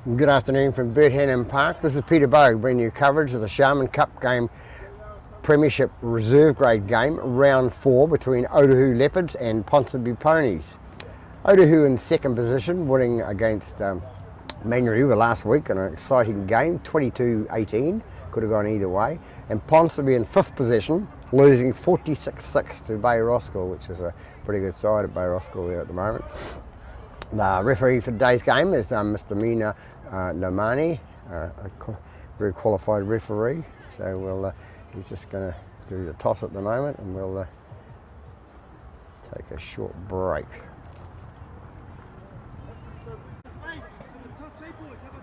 Good afternoon from Bird Park. This is Peter Bogue bringing you coverage of the Sharman Cup game, Premiership Reserve Grade game, round 4 between Otahuhu Leopards and Ponsonby Ponies. Otahuhu in second position, winning against Manurewa last week in an exciting game, 22-18, could have gone either way. And Ponsonby in fifth position, losing 46-6 to Bay Roskill, which is a pretty good side at Bay Roskill there at the moment. The referee for today's game is Mr. Mina Nomani, a very qualified referee. So he's just going to do the toss at the moment, and we'll take a short break.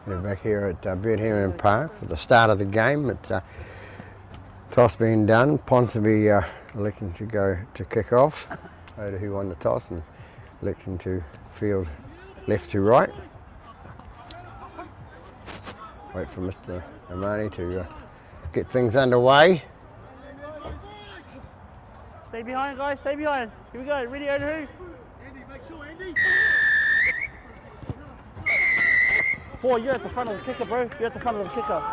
We're back here at Bird Park for the start of the game. Toss being done, Ponsonby electing to go to kick off. Otahuhu won the toss and electing to field left to right. Wait for Mr. Nomani to get things underway. Stay behind, guys, stay behind. Here we go, ready, Otahuhu? Andy, make sure, Andy. 4, you're at the front of the kicker, bro. You're at the front of the kicker.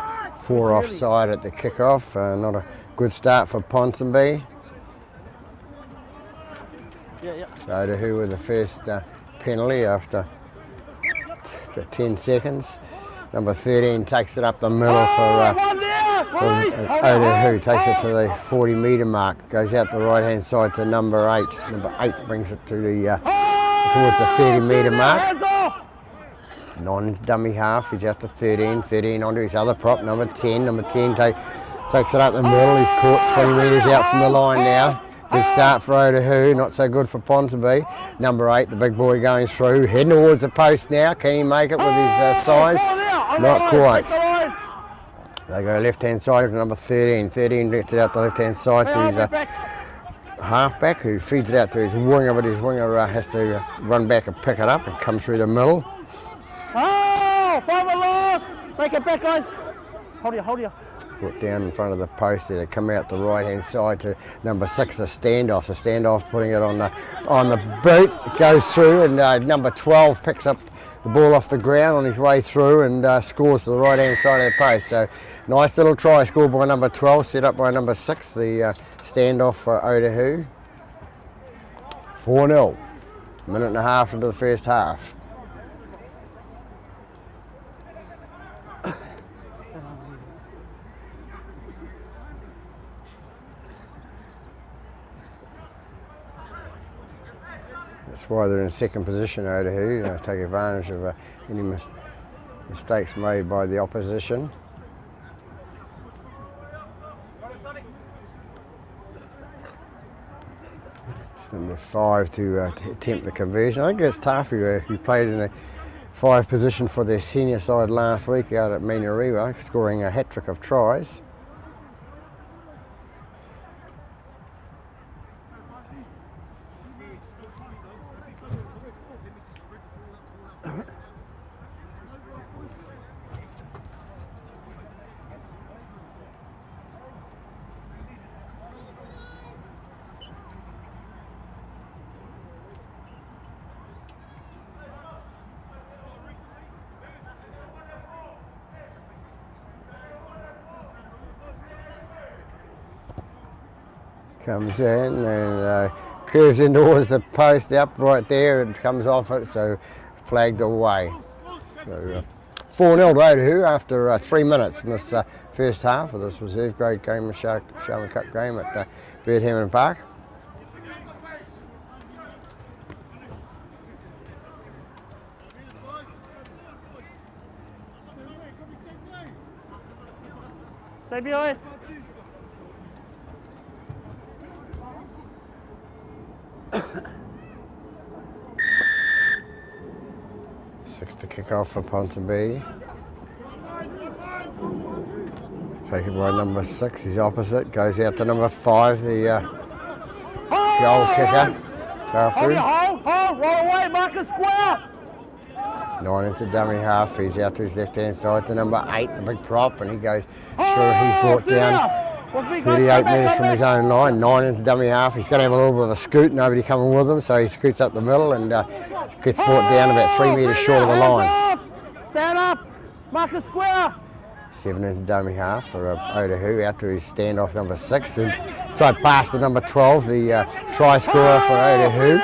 4 offside at the kick-off. Not a good start for Ponsonby. Yeah. So Otahuhu with the first penalty after 10 seconds. Number 13 takes it up the middle for Otahuhu, takes it to the 40-metre mark, goes out the right-hand side to number 8. Number 8 brings it to the towards the 30-metre mark. 9 into dummy half, he's out to 13, 13 onto his other prop, number 10. Number 10 takes it up the middle, he's caught 20 metres out from the line now. Good start for Otahuhu, not so good for Ponsonby. Number 8, the big boy going through, heading towards the post now. Can he make it with his size? Not quite. They go left-hand side to number 13. 13 gets it out the left-hand side to his halfback, who feeds it out to his winger, but his winger has to run back and pick it up and come through the middle. Oh, father lost! Break it back, guys. Hold you. Put down in front of the post there to come out the right-hand side to number 6, the standoff. The standoff putting it on the boot. It goes through, and number 12 picks up the ball off the ground on his way through and scores to the right-hand side of the post. So nice little try scored by number 12, set up by number 6, the standoff for Otahuhu. 4-0. Minute and a half into the first half. That's why they're in second position, Otahuhu, take advantage of any mistakes made by the opposition. It's number 5 to attempt the conversion. I think it's Tafu, who played in a 5 position for their senior side last week out at Manurewa, scoring a hat-trick of tries. Comes in and curves in towards the post up right there and comes off it, so flagged away. So 4-0 to Otahuhu after 3 minutes in this first half of this reserve grade game, Sharman Cup game at Bird Park. Stay behind. Six to kick off for Ponsonby. Taken by number 6, his opposite, goes out to number 5, the goal kicker. Hold, roll away, Marcus Square. 9 into dummy half, he's out to his left-hand side to number 8, the big prop, and he goes through, he's brought down 38 metres from his own line, 9 into dummy half. He's going to have a little bit of a scoot, nobody coming with him, so he scoots up the middle and gets brought down about 3 metres short of the line. Stand up! Marcus square. 7 into dummy half for Otahuhu out to his standoff number 6. Inside pass to number 12, the try scorer for Otahuhu.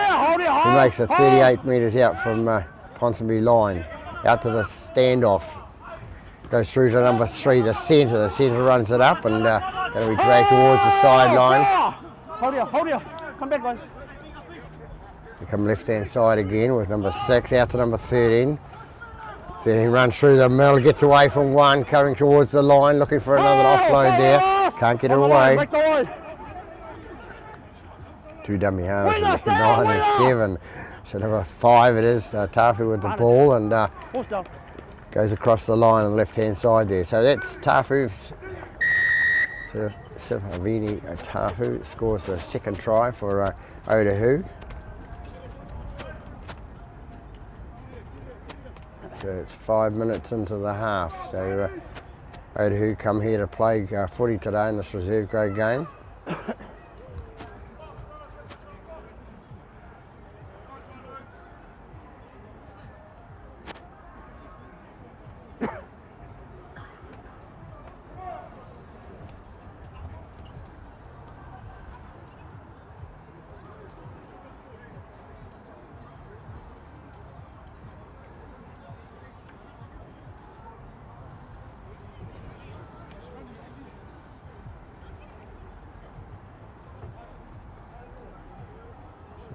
He makes it 38 metres out from Ponsonby line. Out to the standoff. Goes through to number 3, the centre. The centre runs it up and going to be dragged towards the sideline. Hold here. Come back, guys. We come left hand side again with number 6 out to number 13. 13 runs through the middle, gets away from one, coming towards the line, looking for another offload there. Can't get it away. 2 dummy halves, 9 and 7. So number 5 it is, Otahuhu with the ball and goes across the line on the left hand side there. So that's Otahuhu's. So Avini Otahuhu scores the second try for Otahuhu. So it's 5 minutes into the half. So Otahuhu come here to play footy today in this reserve grade game.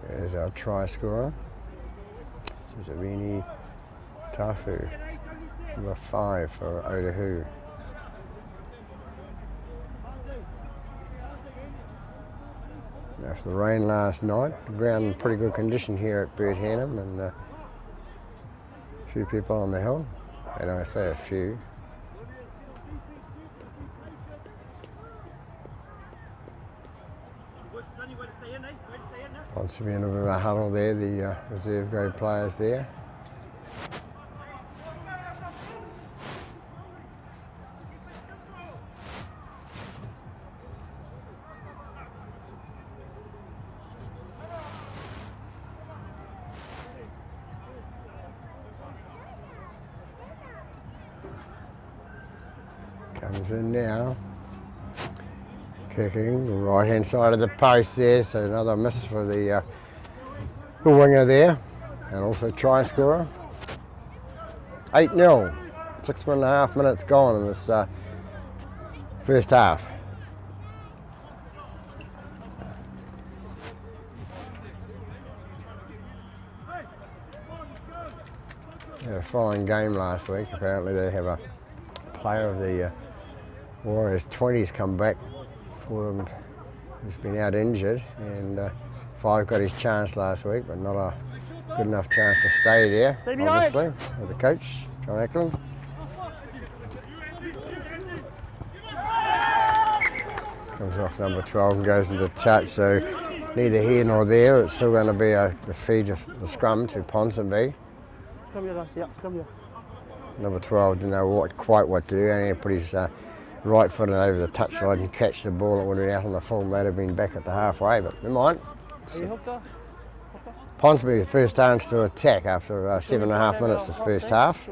There's our try scorer. This is Avini Otahuhu, number 5 for Otahuhu. After the rain last night, the ground in pretty good condition here at Bert Hannum, and a few people on the hill, and I say a few. Ponsonby in a bit of a huddle there, the reserve grade players there. Comes in now. Kicking the right hand side of the post there, so another miss for the winger there, and also try scorer. 8-0, 6.5 minutes gone in this first half. They had a fine game last week. Apparently they have a player of the Warriors 20s come back for them who's been out injured, and 5 got his chance last week, but not a good enough chance to stay there, obviously, with the coach, John Eklund. Comes off number 12 and goes into touch, so neither here nor there. It's still going to be a feed of the scrum to Ponsonby. Come here, guys. Yeah, come here. Number 12 didn't know quite what to do, and he put his right foot over the touchline and catch the ball. It would have been out on the full. They'd have been back at the halfway, but never mind. Ponsonby, the first chance to attack after 7.5 minutes this first half.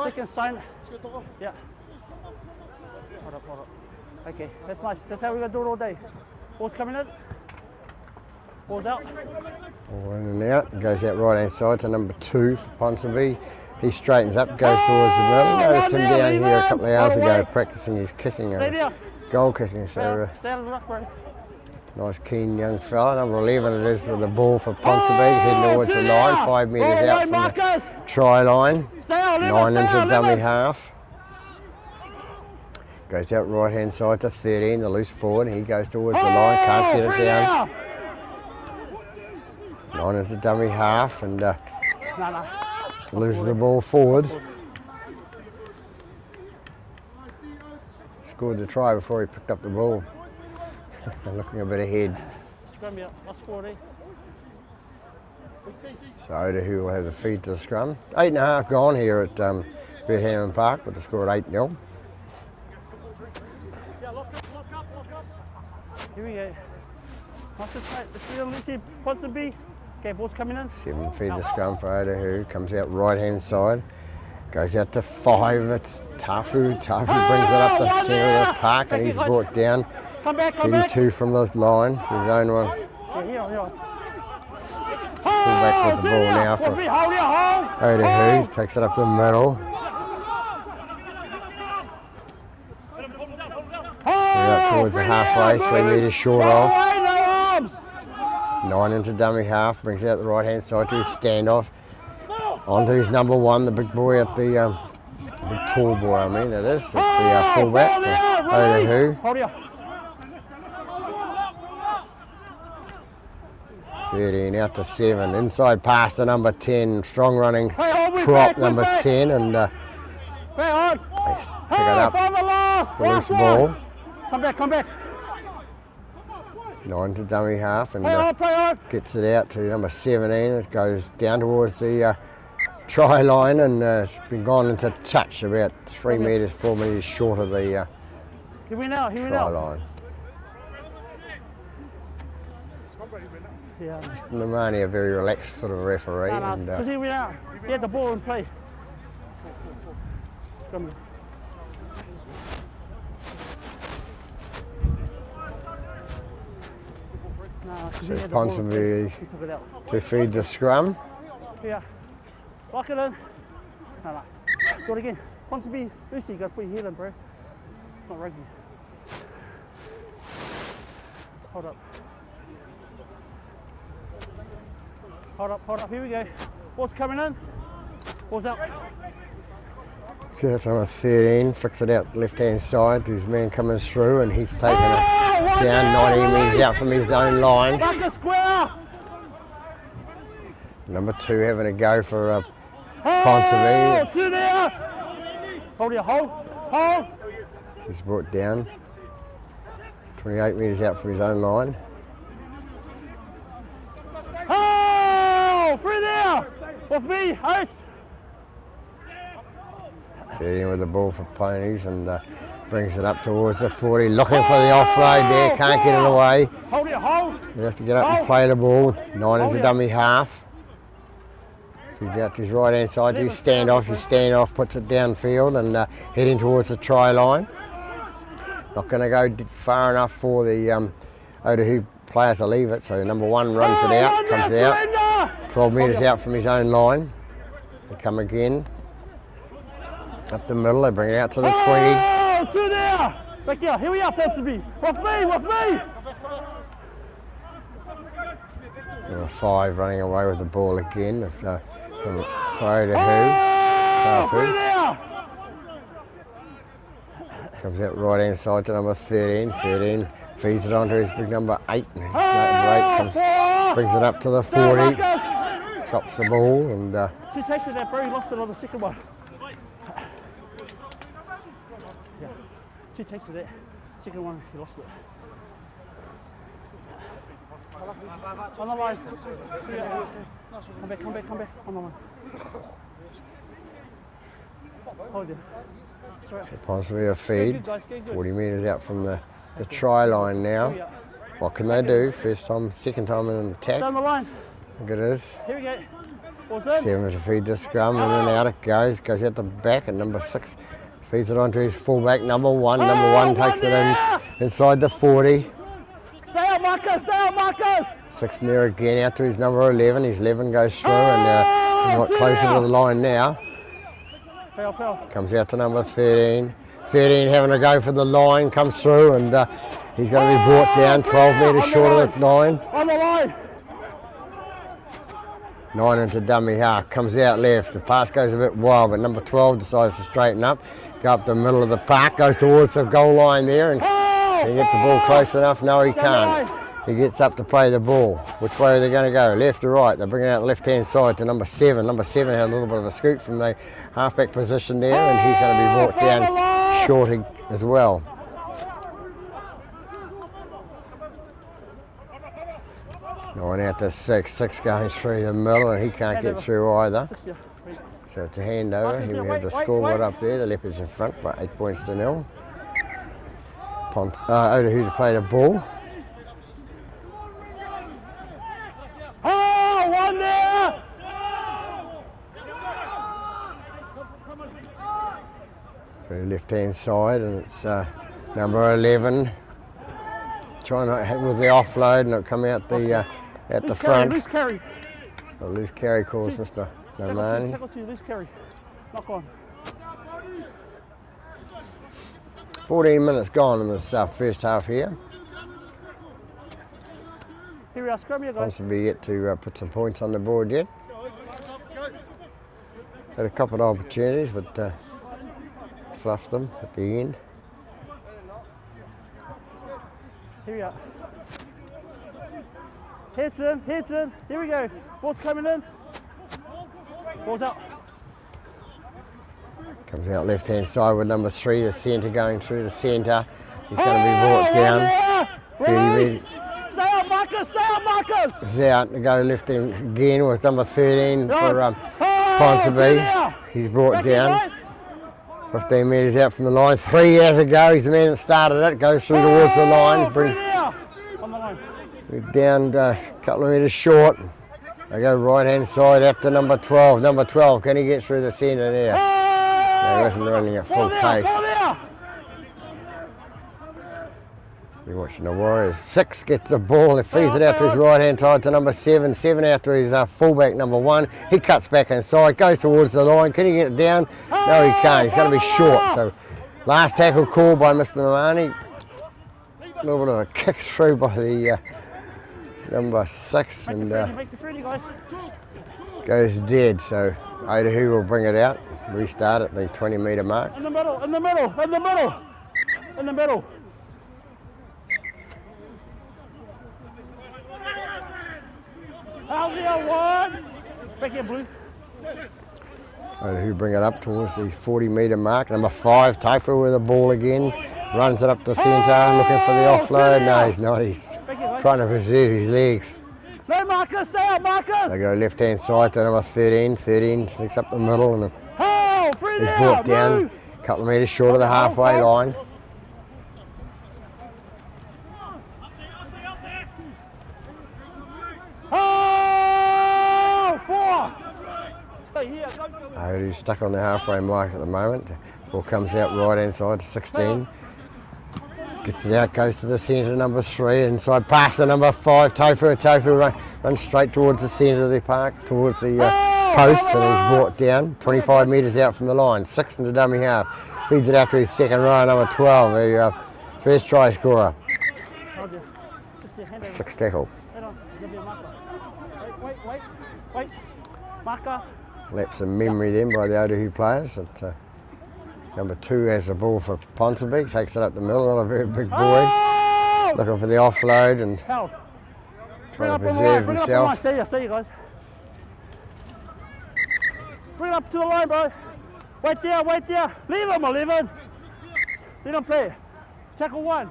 Second sign. Yeah. Hold up. Okay, that's nice. That's how we're going to do it all day. Ball's coming in. Ball's out. Ball in and out. Goes out right hand side to number 2 for Ponsonby. He straightens up, goes towards the middle. Noticed him down here a couple of hours ago practicing his kicking, goal kicking. So nice keen young fella. Number 11 it is with the ball for Ponsonby, heading towards the line, 5 metres out from the try line. 9 into dummy half. Goes out right hand side to 13, the loose forward. He goes towards the line, can't get it down. 9 into dummy half and loses the ball forward. Scored the try before he picked up the ball. Looking a bit ahead. So Otahuhu will have the feed to the scrum. 8.5 gone here at Bert Hannum Park with the score at 8-0. Here we go. Let's see Ponsonby. Okay, ball's coming in. 7 feed the scrum for Otahuhu, comes out right hand side, goes out to 5, it's Tafu brings it up the centre of the park and he's brought down. Come back. 32 from the line, his own one. Yeah, here. Full back with the ball now for Otahuhu, takes it up the middle. Up towards the halfway, 3 metres short of. 9 into dummy half, brings it out the right hand side to his standoff. Onto his number 1, the big boy at the, big tall boy I mean it is. It's the full back for Otahuhu. 13 out to 7, inside pass to number 10, strong running prop number 10 and they pick it up, the loose ball. Come back. 9 to dummy half and gets it out to number 17. It goes down towards the try line and it's been gone into touch about 3 metres, 4 metres short of the try line. Yeah. Namani, a very relaxed sort of referee. Because he went out. He had the ball in play. Scrum. So Ponsonby to feed the scrum. Yeah. Lock it in. No. Do it again. Ponsonby, Lucy, you got to put your head in, bro. It's not rugby. Hold up. Here we go. Ball's coming in. Ball's out. Good, number 13, flicks it out left hand side to his man coming through and he's taking it down 90 metres out from his own line. Number 2 having a go for Ponsonby. Hold. He's brought down 28 metres out from his own line. Oh, free there! With me, House. 13 with the ball for Ponies and brings it up towards the 40, looking for the offload there, can't get it away. You have to get up and play the ball. 9 into dummy half. He's out to his right hand side to his standoff, puts it downfield and heading towards the try line. Not going to go far enough for the Otahuhu player to leave it, so number 1 runs it out, comes out, 12 metres out from his own line. They come again. Up the middle, they bring it out to the 20. Oh, to there! Back here we are, Ponsonby. With me! Number 5 running away with the ball again. It's for Otahuhu. Comes out right hand side to number 13. 13 feeds it onto his big number 8. And his mate 8 brings it up to the 40. Chops the ball and 2 takes it there, bro. He lost it on the second one. 2 takes it there. Second one, he lost it. On the line. Come back. On the line. Hold it. so Ponsonby a feed. 40 metres out from the try line now. What can they do? First time, second time in an attack. On the line. Look at this. Here we go. What's that? 7 to feed the scrum, in and out it goes out the back, and number 6 feeds it onto his fullback, number 1. Number 1 takes it in inside the 40. Stay out, Marcus! 6 near again, out to his number 11. His 11 goes through, and he's closer to the line now. Comes out to number 13. 13 having a go for the line, comes through, and he's going to be brought down 12 metres short of that line. On the line! 9 into dummy half, comes out left. The pass goes a bit wild, but number 12 decides to straighten up, go up the middle of the park, goes towards the goal line there, and can he get the ball close enough? No, he can't. He gets up to play the ball. Which way are they going to go? Left or right? They're bringing out left-hand side to number 7. Number 7 had a little bit of a scoot from the halfback position there, and he's going to be brought down short as well. Going out to 6. 6 going through the middle, and he can't get through either. So it's a handover. Here we have the scoreboard up there. The Leopards in front by 8 points to 0. Otahuhu to play the ball. the left-hand side, and it's number 11 trying to hit with the offload, and it'll come out the at the front. Loose carry. A loose carry calls Mr. Nomani. Tackle two, loose carry. Knock on. 14 minutes gone in this first half here. Here we are, scrum here, guys. Ponsonby yet to put some points on the board yet. Had a couple of opportunities, but fluffed them at the end. Here we are. Heads in, heads in. Here we go. Ball's coming in. Ball's out. Comes out left-hand side with number 3, the centre going through the centre. He's going to be brought down. 30 metres. Stay out, Marcus! Stay out, Marcus! He's out to go left again with number 13 for Ponsonby. He's brought down. 15 metres out from the line. 3 years ago, he's the man that started it. Goes through towards the line. Brings on the line. down a couple of metres short. They go right-hand side up to number 12. Number 12, can he get through the centre there? No, he wasn't running at full pace. You're watching the Warriors. 6 gets the ball and feeds it out to his right-hand side to number 7. 7 out to his fullback, number 1. He cuts back inside, goes towards the line. Can he get it down? No, he can't. He's going to be short. So, last tackle call by Mr. Nomani. A little bit of a kick through by the number 6 and goes dead. So, Otahuhu will bring it out. Restart at the 20-metre mark. In the middle, in the middle, in the middle, in the middle. Out there, one. Back here, Blues. Otahuhu bring it up towards the 40-metre mark. Number 5, Otahuhu with the ball again. Runs it up the centre, looking for the offload. No, he's not. He's trying to preserve his legs. No, Marcus, stay out, Marcus. They go left-hand side to number 13. 13 sneaks up the middle and he's brought down a couple of metres short of the halfway line. Otahuhu's stuck on the halfway mark at the moment. Ball comes out right-hand side to 16. Gets it out, goes to the centre, number 3, inside pass to number 5, Otahuhu runs straight towards the centre of the park, towards the post, and he's brought down 25 metres out from the line, 6 into dummy half. Feeds it out to his second row, number 12, the first try scorer. 6 tackle. Wait, marker. Lapse of memory then by the Otahuhu players. Number 2 has the ball for Ponsonby, takes it up the middle, not a very big boy. Looking for the offload and trying to preserve himself. See you guys. Bring it up to the line, bro. Wait there. Leave him, 11. Let him play. Tackle 1.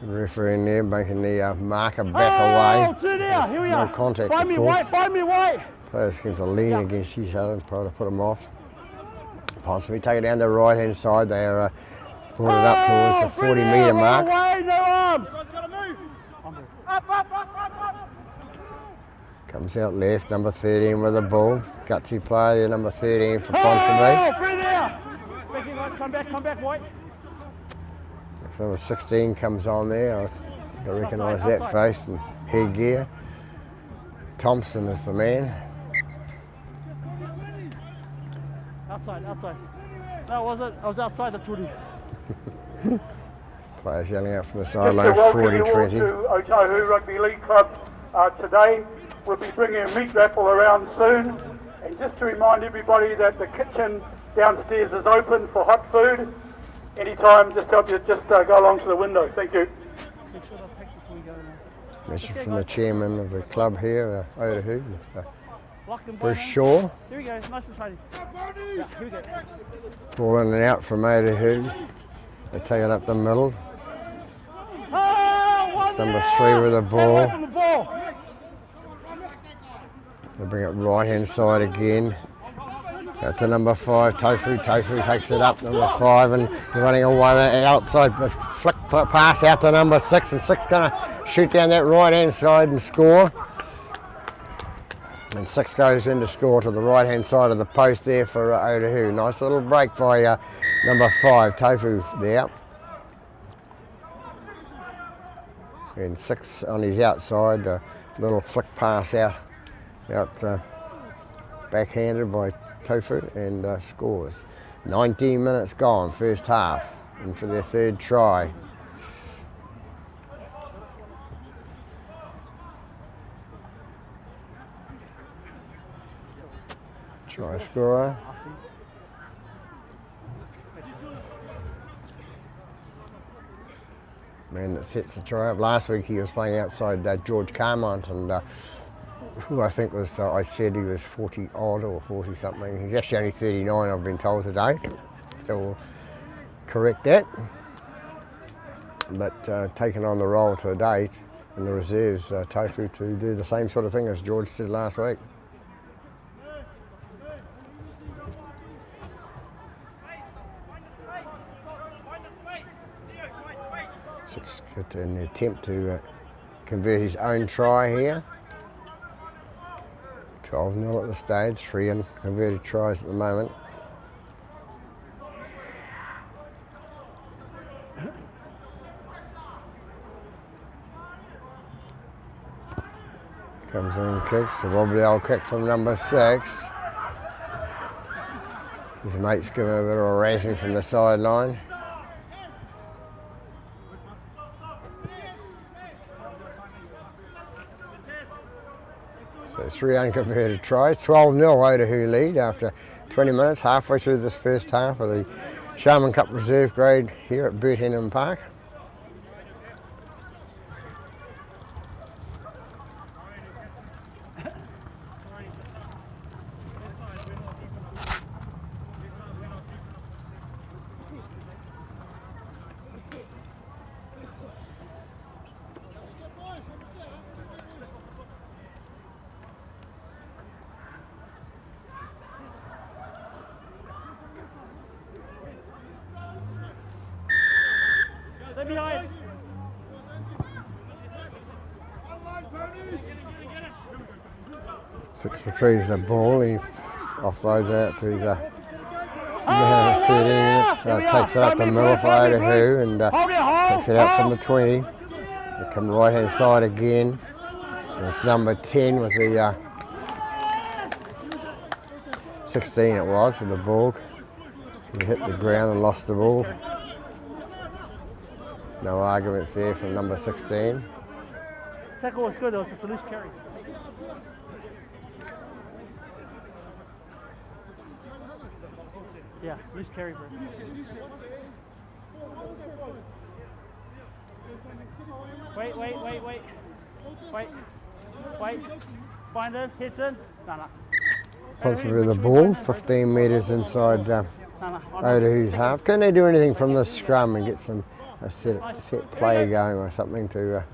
Good referee in there, making the marker back away. Here we are. No contact, Find me white. Players seem to lean against each other and try to put them off. Ponsonby take it down the right-hand side. They are brought it up towards the 40-metre mark. No arms. Comes out left, number 13 with the ball. Gutsy player there, number 13 for Ponsonby. Free there. Come back, White. Number 16 comes on there. I recognise that face and headgear. Thompson is the man. Outside. No, was it? I was outside the 20. Players yelling out from the sideline, 40-20. To Otahuhu Rugby League Club today. We'll be bringing a meat raffle around soon. And just to remind everybody that the kitchen downstairs is open for hot food. Anytime, just help you go along to the window. Thank you. Message from the chairman of the club here, Otahuhu, Mr. Bruce Shaw. Here we go, nice and tidy. Yeah, here we go. Ball in and out from Otahuhu. They take it up the middle. It's number 3 with the ball. They bring it right-hand side again. Out to number 5, Otahuhu takes it up, number 5, and running away outside, flick pass out to number 6, and 6 going to shoot down that right-hand side and score. And 6 goes in to score to the right hand side of the post there for Otahuhu. Nice little break by number 5, Tofu there. And 6 on his outside, a little flick pass out backhanded by Tofu and scores. 19 minutes gone, first half, and for their 3rd try. Try scorer. Man that sets the try up. Last week he was playing outside George Carmont, and who I think was, I said he was 40 odd or 40 something. He's actually only 39, I've been told today. So we'll correct that. But taking on the role today in the reserves, Tofu to do the same sort of thing as George did last week. 6 in the attempt to convert his own try here. 12-0 at the stage, 3 unconverted tries at the moment. Comes in, kicks, a wobbly old kick from number 6. His mates give him a bit of a razzing from the sideline. So 3 unconverted tries, 12-0 Otahuhu lead after 20 minutes, halfway through this first half of the Sharman Cup Reserve Grade here at Bert Henham Park. Behind. 6 retrieves the ball, he offloads out to his 30 minutes, takes it up the middle for Otahuhu and takes it out from the 20. They come right hand side again. And it's number 10 with the 16 it was with the ball. He hit the ground and lost the ball. No arguments there from number 16. Tackle was good, it was just a loose carry. Yeah, loose carry, bro. Wait. Find it, hits it. No. Ponsonby with the ball, 15 metres inside Otahuhu's half. Can they do anything from this scrum and get a set play going or something to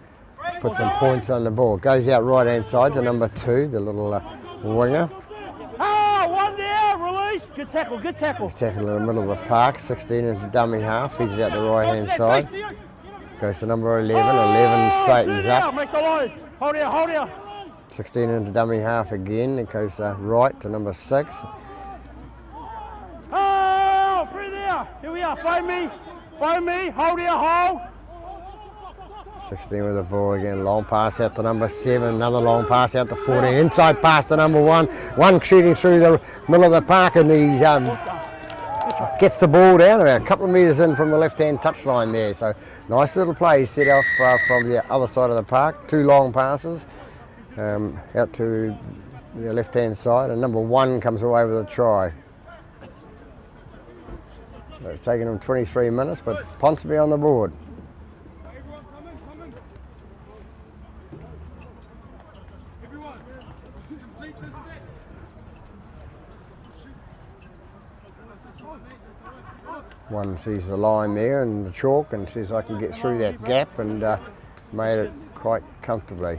put some points on the ball? Goes out right hand side to number 2, the little winger. One there, release. Good tackle. He's tackled in the middle of the park, 16 into dummy half. He's out the right hand side. Goes to number 11, 11 straightens up. Make the line. Hold here. 16 into dummy half again. It goes right to number 6. Oh, through there. Here we are. Find me. Hold here, hold. 16 with the ball again. Long pass out to number 7. Another long pass out to 14. Inside pass to number 1. One shooting through the middle of the park, and he's gets the ball down about a couple of metres in from the left-hand touchline there. So nice little play set off from the other side of the park. 2 long passes out to the left-hand side, and number 1 comes away with a try. So it's taken him 23 minutes, but Ponsonby on the board. One sees the line there and the chalk and says, I can get through that gap, and made it quite comfortably.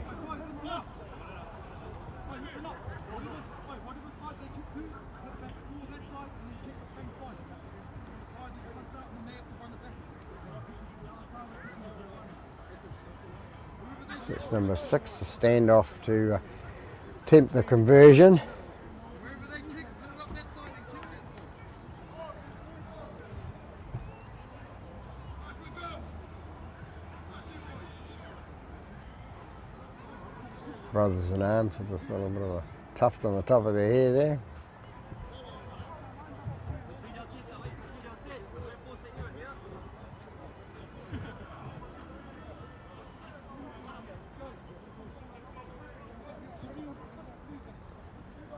So it's number 6, the standoff to attempt the conversion. Brothers in arms with just a little bit of a tuft on the top of their hair there.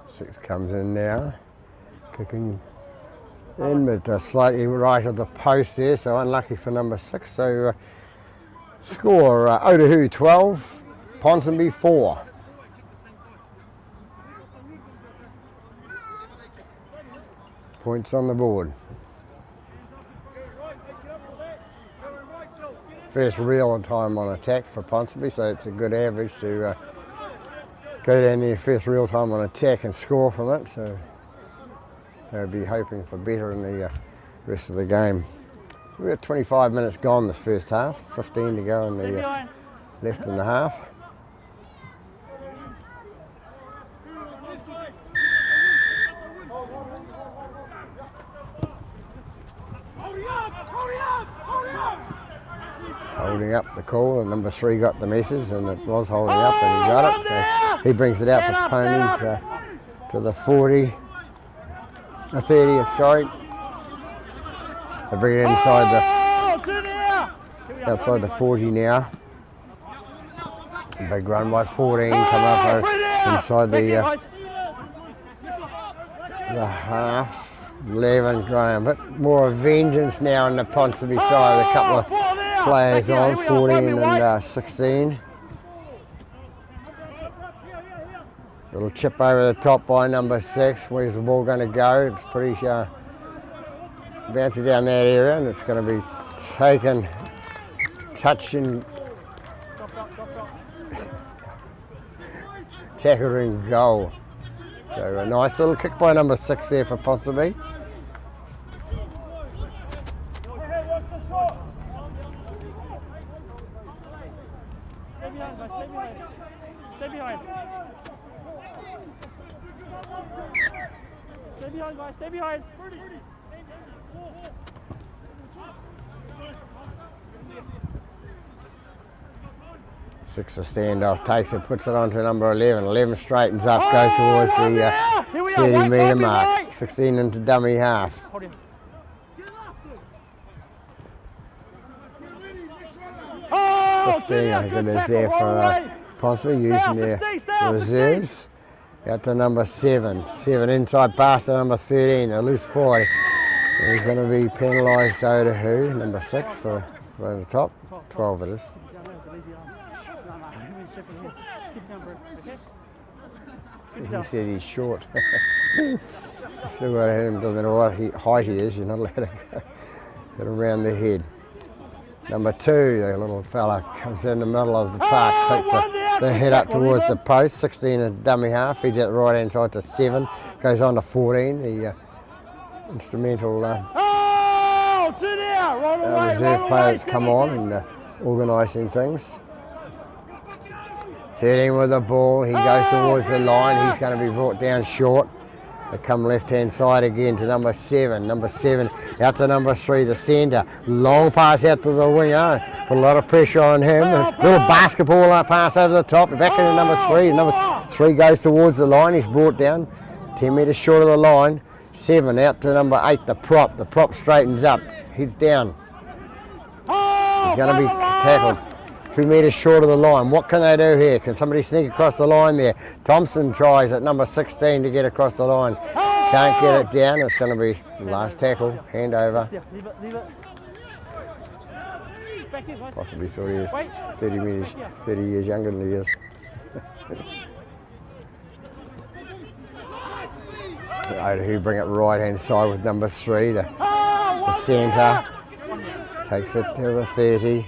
Six comes in now, kicking in, but slightly right of the post there, so unlucky for number 6. So score Otahuhu 12, Ponsonby 4. Points on the board. First real time on attack for Ponsonby, so it's a good average to go down there first real time on attack and score from it. So they'll be hoping for better in the rest of the game. So we've got 25 minutes gone this first half, 15 to go in the left in the half. Holding up the call, and number 3 got the message, and it was holding up, and he got it. So he brings it out for Ponies to the 40, the 30, sorry. They bring it inside the outside the 40 now. Big run by 14, come up inside the half. 11 Graham, but more of vengeance now on the Ponsonby side. A couple of players on, 14 and 16. Little chip over the top by number 6. Where's the ball going to go? It's pretty bouncy down that area, and it's going to be taken, touch and tackled and goal. So a nice little kick by number 6 there for Ponsonby. Stay behind. Stay behind, guys. Stay behind. Six a standoff, takes it, puts it onto number 11. 11 straightens up, goes towards the 30 metre mark. 16 into dummy half. 15, I think it is there for Ponsonby, using their reserves. Out to number 7. 7 inside pass to number 13, a loose 40. He's going to be penalised, Otahuhu, number 6 for over the top. 12 it is. He said he's short. Still got to hit him, doesn't matter what height he is, you're not allowed to hit around the head. Number 2, the little fella comes in the middle of the park, takes the head up towards the post, 16 and dummy half, feeds out the right hand side to 7, goes on to 14, the instrumental reserve player that's come on and organising things. 13 with the ball, he goes towards the line, he's going to be brought down short. They come left hand side again to number 7. Number 7 out to number 3, the centre. Long pass out to the winger. Put a lot of pressure on him. A little basketball pass over the top. Back into number 3. Number 3 goes towards the line. He's brought down 10 metres short of the line. 7 out to number 8, the prop. The prop straightens up. Heads down. He's going to be tackled 2 metres short of the line. What can they do here? Can somebody sneak across the line there? Thompson tries at number 16 to get across the line. Can't get it down. It's going to be last tackle, hand over. Possibly thought he was 30 years younger than he is. Otahuhu bring it right hand side with number 3, the centre. Takes it to the 30.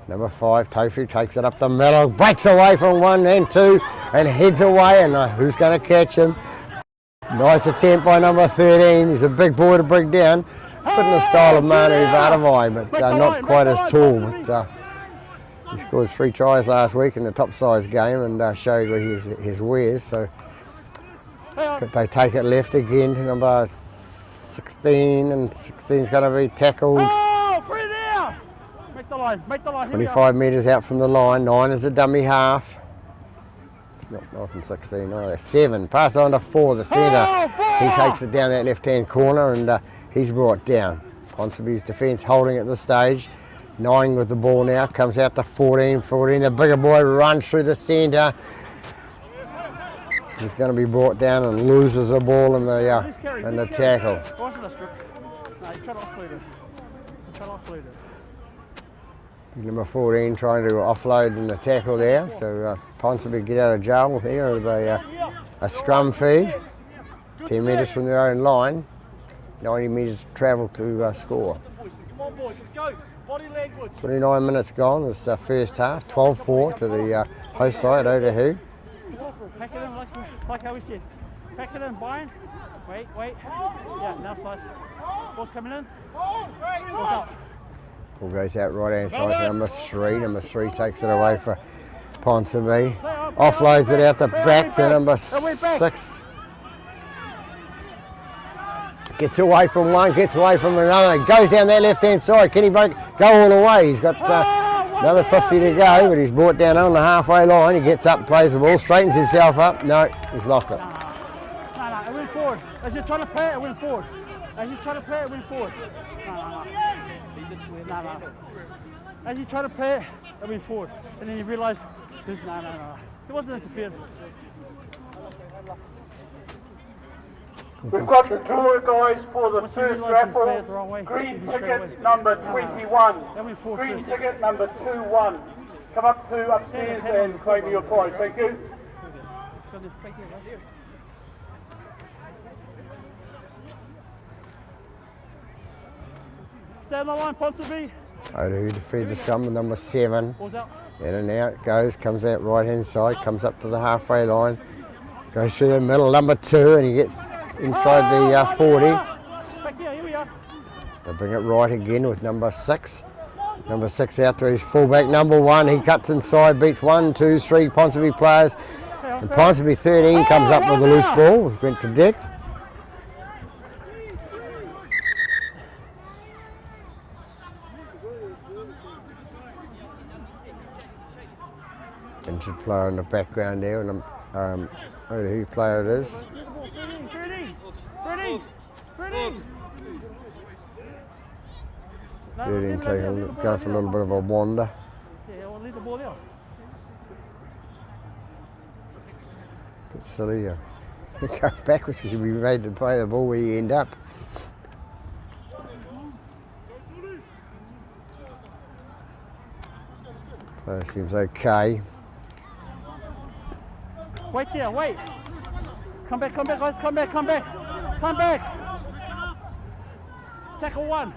Number 5, Tofu takes it up the middle, breaks away from 1 and 2 and heads away, and who's going to catch him? Nice attempt by number 13. He's a big boy to bring down, putting the style of Manu Vadavai, but not quite as tall. But He scored 3 tries last week in the top size game and showed where his wares. So they take it left again to number 16, and 16's going to be tackled. Oh, free there! Make the line, make the line. 25 metres out from the line. 9 is a dummy half. It's not from 16, no, 7. Pass on to 4, the centre. He takes it down that left-hand corner and he's brought down. Ponsonby's defence holding at this stage. 9 with the ball now, comes out to 14. The bigger boy runs through the centre. He's going to be brought down and loses the ball in the tackle. Number 14 trying to offload in the tackle there, so Ponsonby get out of jail here with a scrum feed. 10 metres from their own line, 90 metres travel to score. Come on, boys, let's go. Body language. 29 minutes gone, this first half, 12-4 to the host side, Otahuhu. Pack it in like how we said. Pack it in, Brian. Wait. Yeah, now slice. Ball's coming in. Ball's up. Ball goes out right hand side to number 3. Number 3 takes it away for Ponsonby. Offloads it out the back to number 6. Gets away from one, gets away from another. Goes down that left hand side. Can he go all the way? He's got another 50 to go, but he's brought down on the halfway line. He gets up, plays the ball, straightens himself up. No, he's lost it. No, it went forward. As you're trying to play it, went forward. As you try to play it, went forward. No. As you try to play it, went forward. And then you realise, no. It wasn't interfered. We've got the drawer, guys, for the first raffle. Green ticket number 21. Green ticket number 21. Come up to upstairs and claim your prize. Thank you. Stay on the line, Ponsonby. Otahuhu to feed the scrum with number 7. Ball's out. In and out it goes, comes out right hand side, comes up to the halfway line, goes through the middle, number 2, and he gets inside the 40. Back here we are. They bring it right again with number 6. Number 6 out to his fullback, number 1. He cuts inside, beats 1, 2, 3 Ponsonby players. And Ponsonby 13 comes up with a loose ball, went to Dick. Injured player in the background there, and Otahuhu player it is. 13 going for a little bit of a wander. Yeah, we'll leave the ball there. Bit silly, yeah. Go backwards because you'll be made to play the ball where you end up. That seems okay. Wait there, wait. Come back, guys, come back. Tackle 1.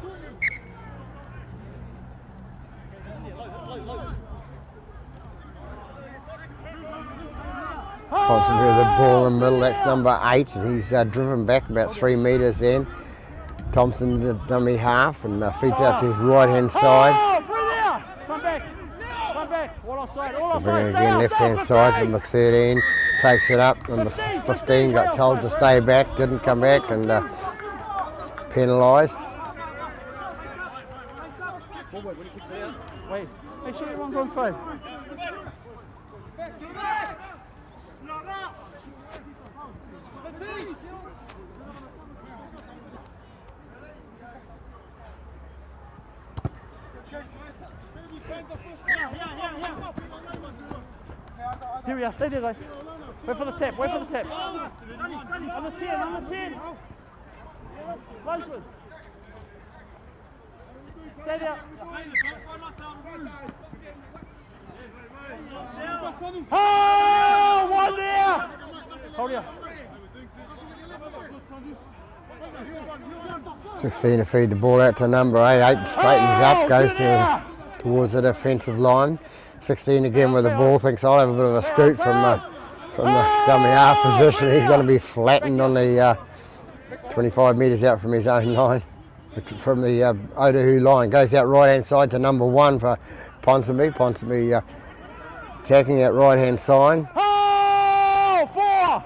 Ponsonby with the ball in the middle, that's number 8, and he's driven back about 3 metres then. Thompson the dummy half and feeds out to his right hand side. Oh, through there. Come back. All offside. Bring it again, left hand side, number 13 takes it up. Number 15 got told to stay back, didn't come back, and penalised. Wait, make sure everyone's on side. Here we are, stay there guys. Wait for the tap. On the 10. Lunchwood. Stay there. Oh, 1 there. Hold here. 16 to feed the ball out to number 8. 8 straightens up, goes towards the defensive line. 16 again with the ball, thinks I'll have a bit of a scoot from the dummy half position. He's going to be flattened on the 25 metres out from his own line, from the Otahuhu line. Goes out right hand side to number 1 for Ponsonby. Ponsonby attacking that right-hand side. Oh, 4!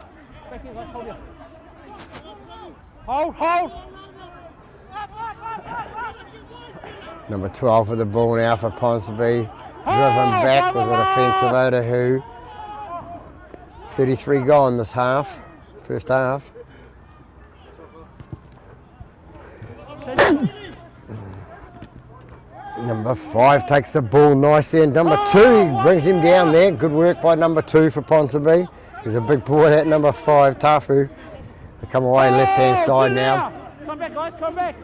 Thank you, let's hold you. Hold. Number 12 with the ball now for Ponsonby. Driven back with a defensive Otahuhu. 33 gone this half, first half. Number 5 takes the ball nicely, and number 2 brings him down there. Good work by number 2 for Ponsonby. He's a big boy, that number 5, Otahuhu. They come away left-hand side now. Come back, guys, come back.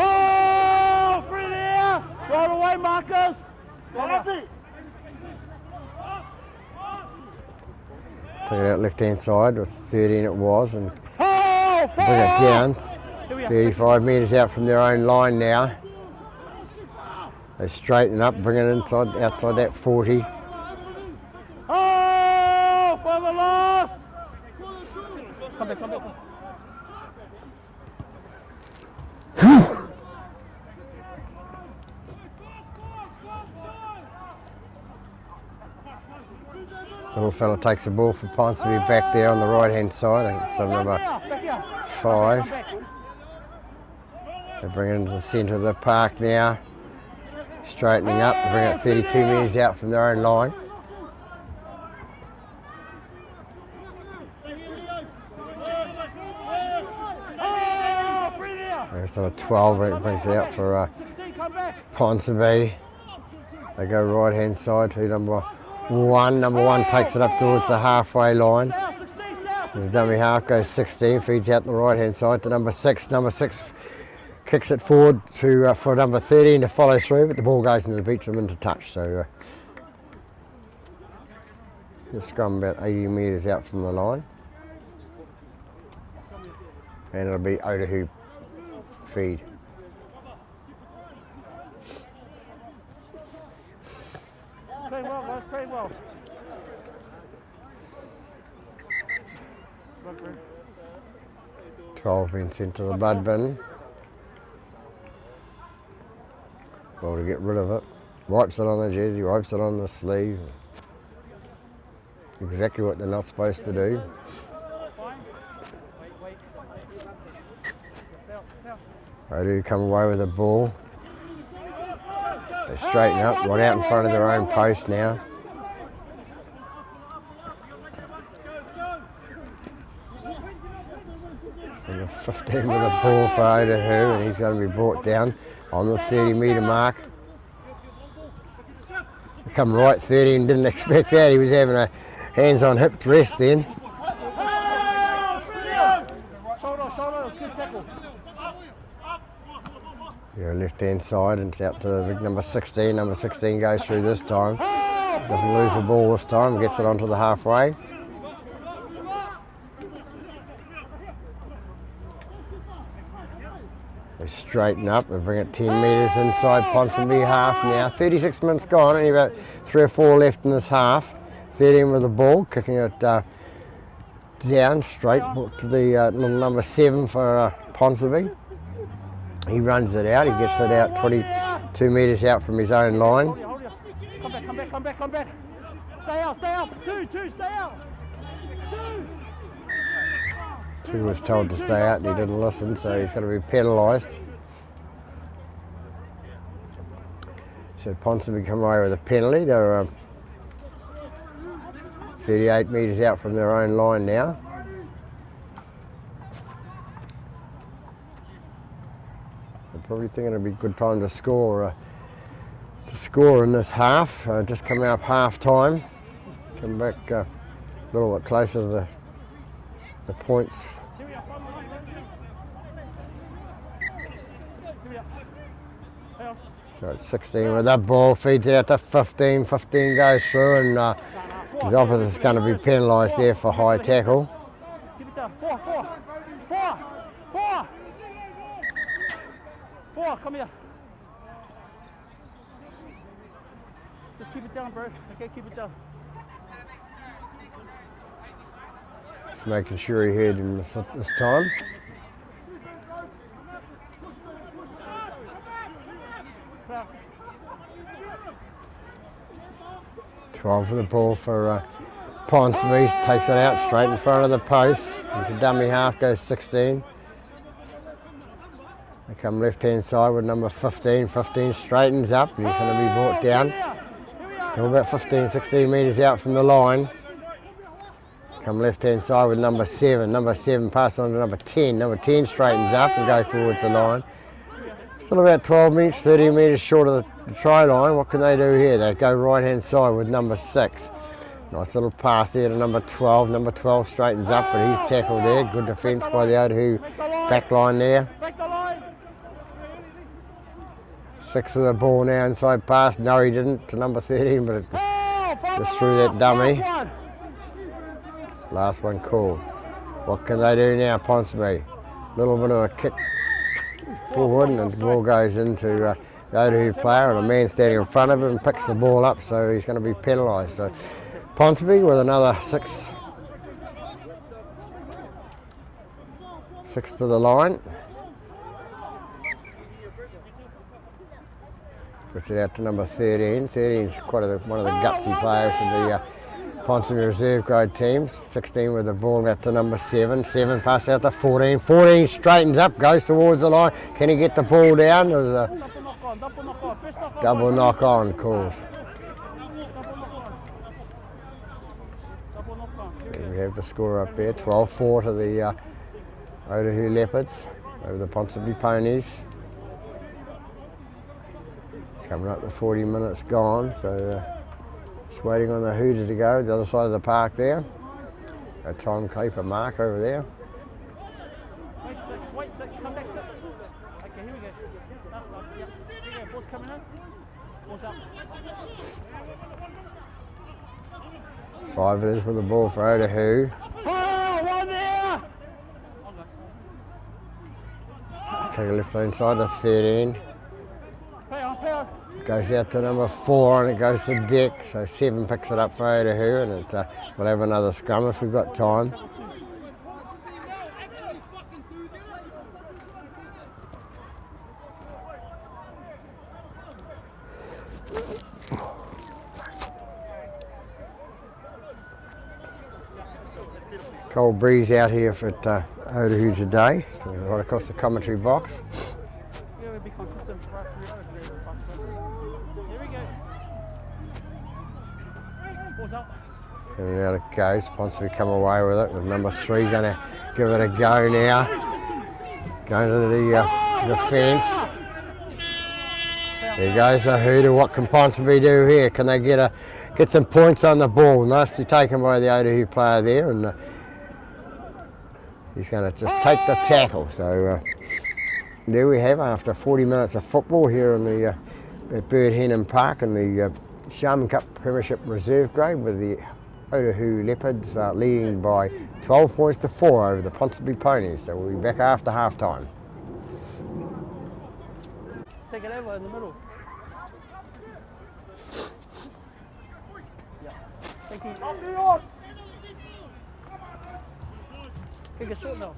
Oh, free there. Roll away, Marcus. Take it out left-hand side with 13 it was, and Oh, bring it down. 35 metres out from their own line now. They straighten up, bring it inside, outside that 40. Oh, for the loss. Come back. Little fella takes the ball for Ponsonby back there on the right-hand side. I think it's number 5. They bring it into the centre of the park now. Straightening up, they bring it 32 metres out from their own line. There's number 12, it brings it out for Ponsonby. They go right-hand side to number 1. Number 1 takes it up towards the halfway line. The dummy half goes 16, feeds out the right-hand side to number 6. Number 6 kicks it forward to for number 13 to follow through, but the ball goes into the beach and into touch. So the scrum about 80 metres out from the line, and it'll be Otahuhu feed. Play well, guys, play well. 12 been sent to the blood bin. Well, to get rid of it. Wipes it on the jersey, wipes it on the sleeve. Exactly what they're not supposed to do. They do come away with the ball. They straighten up right out in front of their own post now. So the 15 with a ball for Otahuhu, and he's going to be brought down on the 30-metre mark. They come right 30 and didn't expect that. He was having a hands on hip rest then. Yeah, left-hand side, and it's out to the big number 16. Number 16 goes through this time. Doesn't lose the ball this time, gets it onto the halfway. They straighten up, they bring it 10 metres inside Ponsonby half now. 36 minutes gone, only about 3 or 4 left in this half. 13 with the ball, kicking it down straight to the little number 7 for Ponsonby. He runs it out, he gets it out 22 metres out from his own line. Come back. Stay out. Two, stay out. 2 was told to stay out and he didn't listen, so he's going to be penalised. So Ponsonby come away with a penalty. They're 38 metres out from their own line now. They're probably thinking it'd be a good time to score in this half. Just coming up half time. Come back a little bit closer to the points. So it's 16 with that ball, feeds it out to 15. 15 goes through, and his opposite's going to be penalised there for high tackle. Keep it down. Four, come here. Just keep it down, bro. Okay, keep it down. Just making sure he heard him this time. Proud. 12 for the ball for Ponsonby, takes it out straight in front of the post. Into dummy half goes 16. They come left hand side with number 15. 15 straightens up and he's going to be brought down. Still about 15, 16 metres out from the line. Come left hand side with number 7. Number 7 passes on to number 10. Number 10 straightens up and goes towards the line. Still about 12 metres, 30 metres short of the try line. What can they do here? They go right hand side with number 6. Nice little pass there to number 12. Number 12 straightens up, but he's tackled there. Good defence by the Otahuhu back line there. 6 with the ball now, inside pass. No, he didn't, to number 13, but it just threw that dummy. Last one called. What can they do now, Ponsonby? Little bit of a kick forward and the ball goes into the Otahuhu player, and a man standing in front of him picks the ball up, so he's going to be penalised. So Ponsonby with another 6 to the line. Puts it out to number 13. 13 is quite one of the gutsy players of the Ponsonby reserve grade team. 16 with the ball out to number 7. 7 pass out to 14. 14 straightens up, goes towards the line. Can he get the ball down? There's a double knock on called. So we have the score up there. 12-4 to the Otahuhu Leopards over the Ponsonby Ponies. Coming up to 40 minutes gone, so just waiting on the hooter to go, the other side of the park there. A timekeeper mark over there. Wait, 6, come back 6. Okay, here we go. That's up, yeah. Here we go, ball's coming in. Ball's up. 5 it is with the ball for Otahuhu. Oh, one there! Take a left hand side to 13. Play on. Goes out to number 4 and it goes to Dick, so 7 picks it up for Otahuhu, and we'll have another scrum if we've got time. Cold breeze out here for Otahuhu today, right across the commentary box. Yeah, we'll be consistent right through. Here we go. Ball's up. And out it goes. Ponsonby come away with it, with number 3 going to give it a go now. Going to the defence. There goes Otahuhu. What can Ponsonby do here? Can they get some points on the ball? Nicely taken by the Otahuhu player there, and he's going to just take the tackle. So there we have, after 40 minutes of football here in the at Bird Henham Park in the Sharman Cup Premiership Reserve Grade, with the Otahuhu Leopards leading by 12 points to 4 over the Ponsonby Ponies. So we'll be back after half time. Take it over in the middle. Yeah. Thank you. Kick it short now.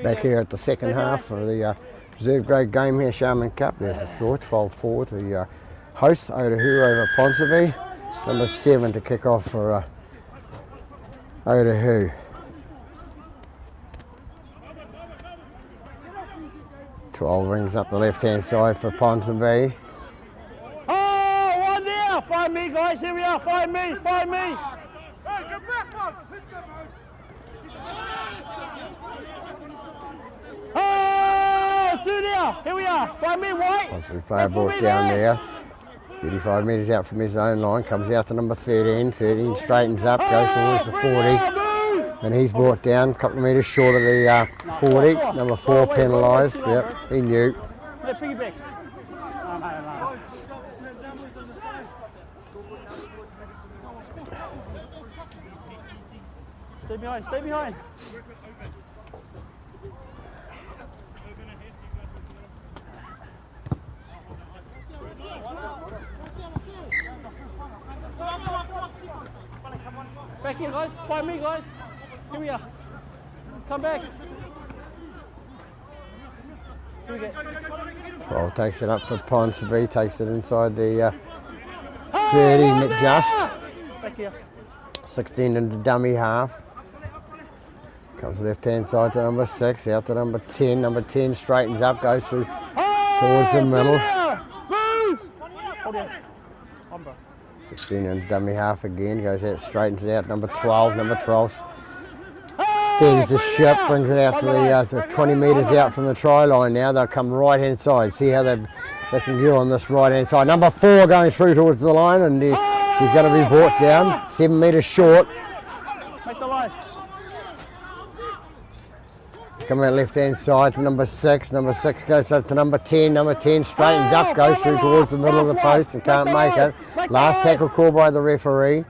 Back here at the second half of the reserve grade game here, Sharman Cup. There's the score, 12-4 to the hosts, Otahuhu over Ponsonby. Number 7 to kick off for Otahuhu. 12 rings up the left-hand side for Ponsonby. Oh, one there! Find me, guys. Here we are. Find me. Hey, get back, man! Oh, 2 there. Here we are. Find me, White. Ponsonby player brought down there. 35 metres out from his own line, comes out to number 13. 13 straightens up, goes towards the 40. And he's brought down a couple of metres short of the 40. Number 4 penalised. Yep, he knew. Let piggyback. No. Stay behind. Back here, guys. Find me, guys. Here we are. Come back. Here we go. 12 takes it up for Ponsonby, takes it inside the 30 just. Back here. 16 into dummy half. Comes left hand side to number 6, out to number 10. Number 10 straightens up, goes through towards the middle. Hold on. On, bro. 16 into dummy half again, goes out, straightens it out. Number 12, number 12 steadies the ship, brings it out to the 20 metres out from the try line now. They'll come right hand side. See how they can get on this right hand side. Number 4 going through towards the line, and he's going to be brought down. 7 metres short. Make the line. Come out left hand side to number 6. Number 6 goes up to number 10. Number 10 straightens up, goes through towards the middle of the post and can't make it. Last tackle called by the referee.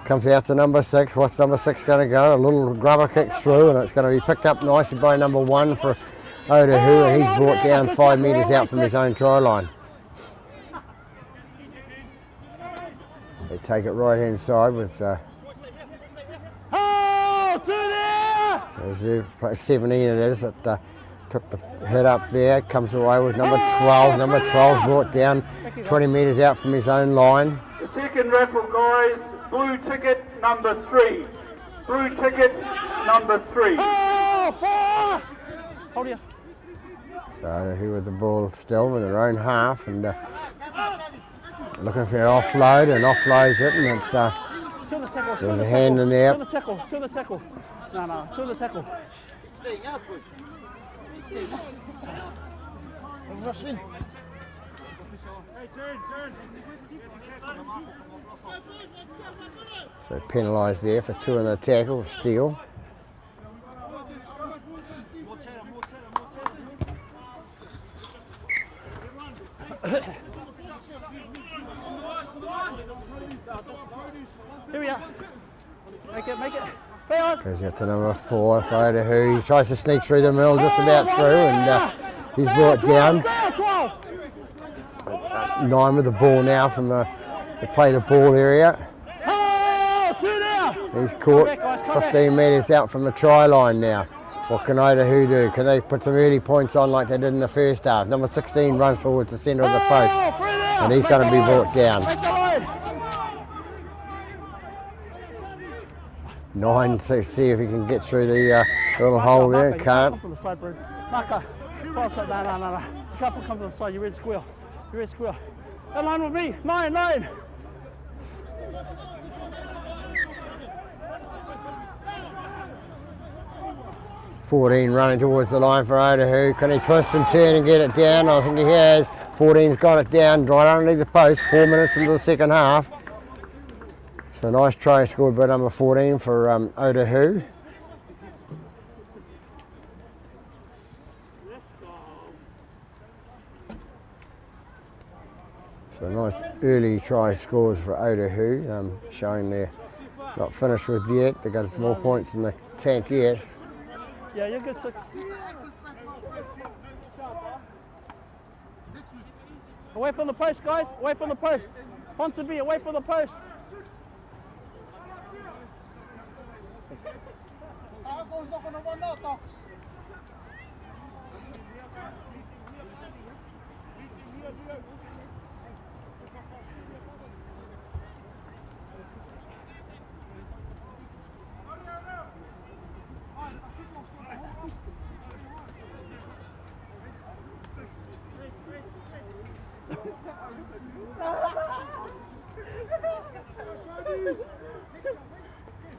Comes out to number 6. What's number 6 going to go? A little grubber kicks through, and it's going to be picked up nicely by number 1 for Otahuhu, and he's brought down 5 metres out from his own try line. They take it right hand side with 17 it is that took the hit up there, comes away with number 12. Number 12 brought down 20 metres out from his own line. The second raffle, guys, blue ticket number 3. Blue ticket number 3. Hold here. So Otahuhu with the ball still in their own half, and looking for an offload, and offloads it, and it's Turn the tackle. there's a hand in there. Turn the tackle. Turn the tackle. No, turn the tackle. Rush in. So penalised there for 2 in the tackle, steal. Here we are. Make it. Play on. Goes out to number 4 for Otahuhu. He tries to sneak through the middle, just about through, and he's brought down. 9 with the ball now from the play the ball area. He's caught 15 metres out from the try line now. What can Otahuhu do? Can they put some early points on like they did in the first half? Number 16 runs towards the centre of the post, and he's going to be brought down. 9 to see if he can get through the little hole there. Can't. Come from the side, bro. Marker. No. You can't come to the side. You're red square. That line with me. 9. 14 running towards the line for Otahuhu. Can he twist and turn and get it down? I think he has. 14's got it down right underneath the post. 4 minutes into the second half. So a nice try scored by number 14 for Otahuhu. So a nice early try scored for Otahuhu, showing they're not finished with yet. They've got some more points in the tank yet. Yeah, you're good, 6. Away from the post, guys. Away from the post. Ponsonby, away from the post.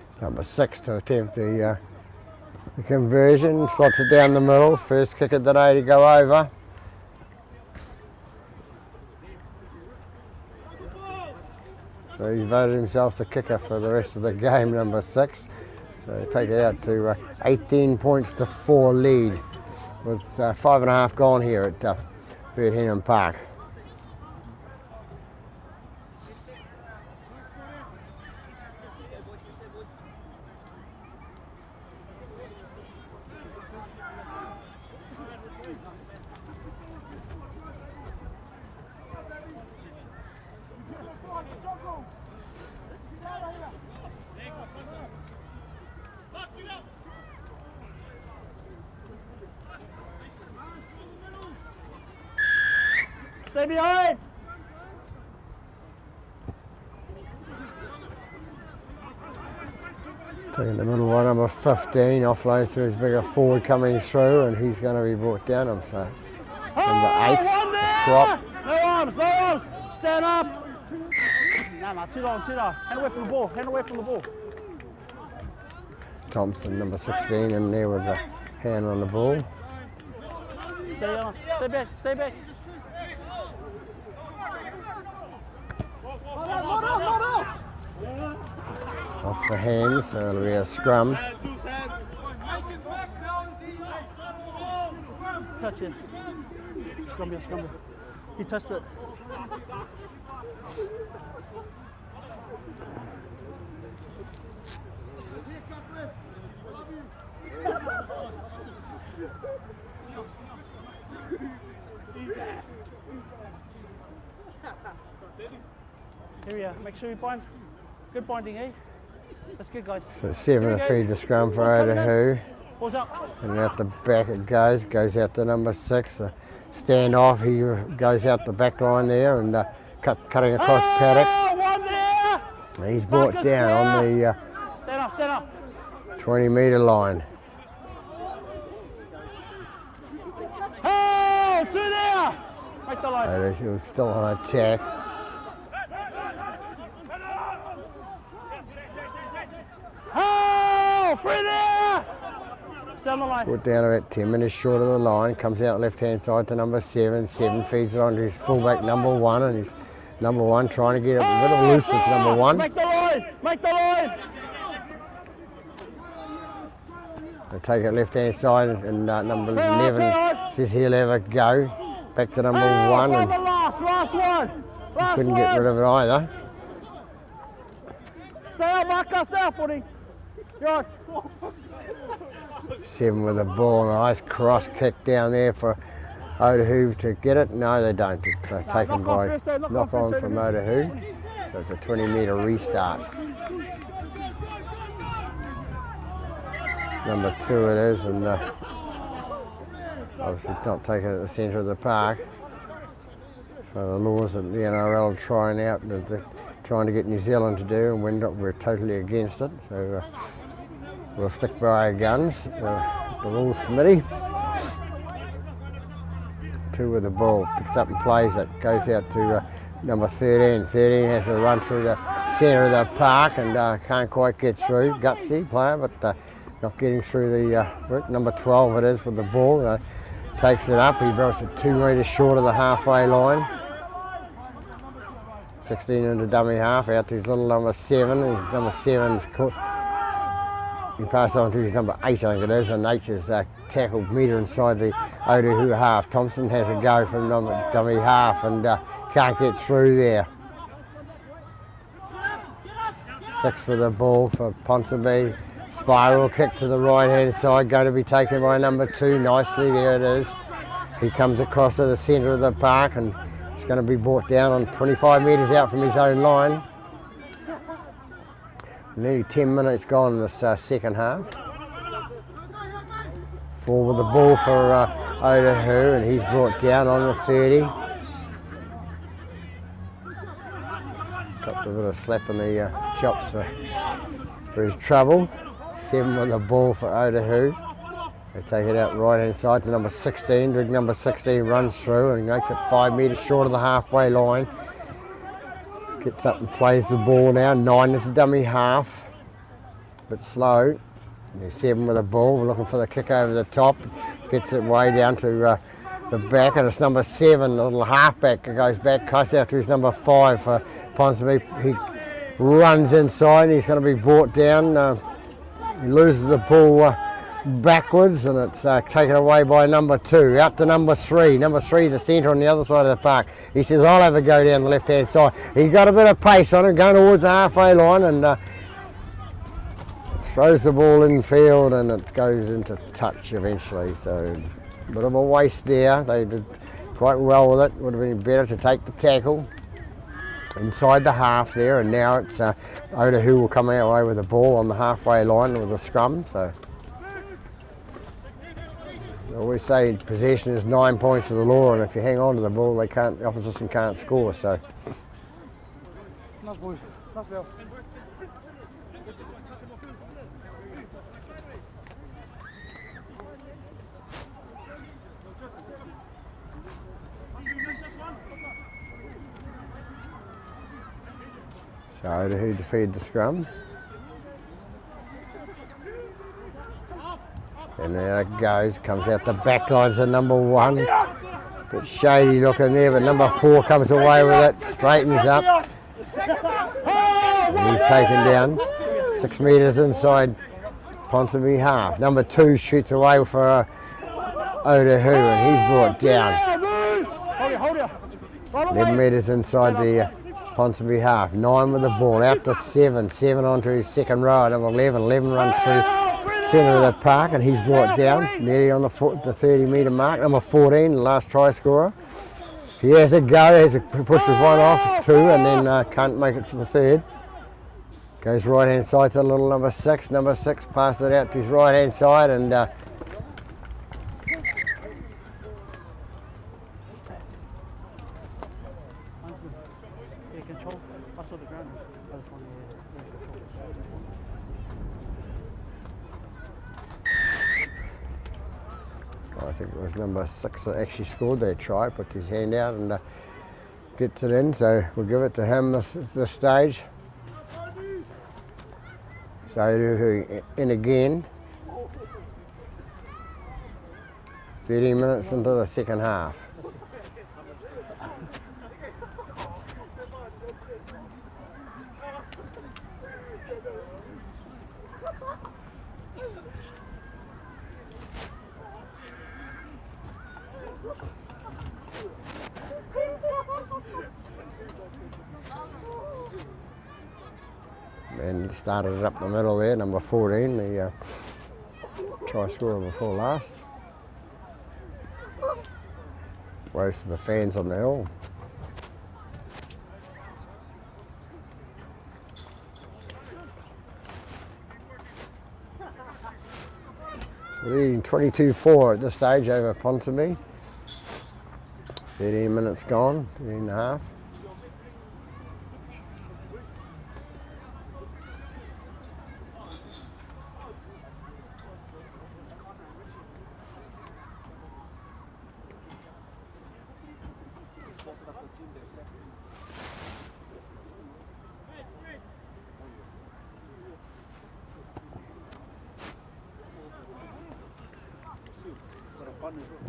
It's number 6 to attempt the conversion, slots it down the middle, first kick of the day to go over. So he's voted himself the kicker for the rest of the game, number 6. So take it out to 18 points to 4 lead with 5.5 gone here at Bert Henham Park. Stay behind. Taking the middle one, number 15, offloads to his bigger forward coming through, and he's going to be brought down. I'm sorry. Number 8, Crop. No arms, no arms. Stand up. No, too long, too long. Hand away from the ball, hand away from the ball. Thompson, number 16, in there with the hand on the ball. Stay back, stay back. Off the hands, so it'll be a scrum. Touch it. Scrum here, scrum here. He touched it. Here we are. Make sure you bind. Good binding, eh? That's good, guys. So 7 to feed the scrum for Otahuhu. Balls up. And out the back it goes out to number 6. Stand off, he goes out the back line there and cutting across paddock. One there. And he's brought down on the Stand up. 20-metre line. Oh, two there. Make the line. He was still on attack. Oh, free there. Stay on the line. Brought down about 10 minutes short of the line, comes out left-hand side to number 7. 7 feeds it onto his fullback number 1, and he's number 1 trying to get a bit of loose with number 1. Make the line. Make the line. They take it left-hand side, and number 11 says he'll have a go. Back to number 1, and last one. Last couldn't one. get rid of it either. Stay out, Marcus. Stay out, footy. You're on. 7 with the ball, and a nice cross kick down there for Otahuhu to get it. No, they don't. It's taken by knock on from Otahuhu. So it's a 20-metre restart. Number 2 it is, and obviously not taken at the centre of the park. So the laws that the NRL are trying out, they're trying to get New Zealand to do, and we're totally against it. So we'll stick by our guns, the rules committee. 2 with the ball, picks up and plays it, goes out to number 13. 13 has to run through the centre of the park and can't quite get through. Gutsy player, but not getting through the work. Number 12 it is with the ball, takes it up, he brought it 2 metres short of the halfway line. 16 into dummy half, out to his little number 7, and his number 7's he passed on to his number 8, I think it is, and 8 is tackled metre inside the Otahuhu half. Thompson has a go from dummy half and can't get through there. 6 with the ball for Ponsonby. Spiral kick to the right hand side, going to be taken by number 2 nicely, there it is. He comes across to the centre of the park and it's going to be brought down on 25 metres out from his own line. Nearly 10 minutes gone in this second half. 4 with the ball for Otahuhu, and he's brought down on the 30. Got a bit of slap in the chops for his trouble. 7 with the ball for Otahuhu. They take it out right hand side to number 16. Big number 16 runs through and makes it 5 metres short of the halfway line. Gets up and plays the ball now. 9 into dummy half. Bit slow. There's 7 with the ball. We're looking for the kick over the top. Gets it way down to the back, and it's number 7, the little halfback goes back, cuts out to his number 5 for Ponsonby. He runs inside and he's going to be brought down. He loses the ball backwards, and it's taken away by number 2. Out to number 3. Number 3, the centre on the other side of the park. He says, I'll have a go down the left-hand side. He got a bit of pace on it, going towards the halfway line, and throws the ball in field, and it goes into touch eventually. So a bit of a waste there. They did quite well with it. Would have been better to take the tackle inside the half there, and now it's Otahuhu will come away with the ball on the halfway line with a scrum. So I always say possession is 9 points to the law, and if you hang on to the ball, the opposition can't score. So. Nice boys. Nice bell. So Otahuhu defeated the scrum. And there it goes, comes out the back line to number 1. Bit shady looking there, but number 4 comes away with it, straightens up. And he's taken down 6 metres inside Ponsonby half. Number 2 shoots away for Otahuhu, and he's brought down. 11 metres inside the Ponsonby half. 9 with the ball, out to 7. 7 onto his second row, number 11. 11 runs through centre of the park, and he's brought down nearly on the 30 metre mark. Number 14, the last try scorer. He has a go, pushes one off, 2, and then can't make it for the third. Goes right hand side to the little number 6. Number 6 passes it out to his right hand side, and I think it was number 6 that actually scored that try, put his hand out and gets it in, so we'll give it to him this stage. So Otahuhu in again. 13 minutes into the second half. And started it up the middle there, number 14, the try scorer before last. Most of the fans on the hill. Leading 22-4 at this stage over Ponsonby. 13 minutes gone, 13 and a half.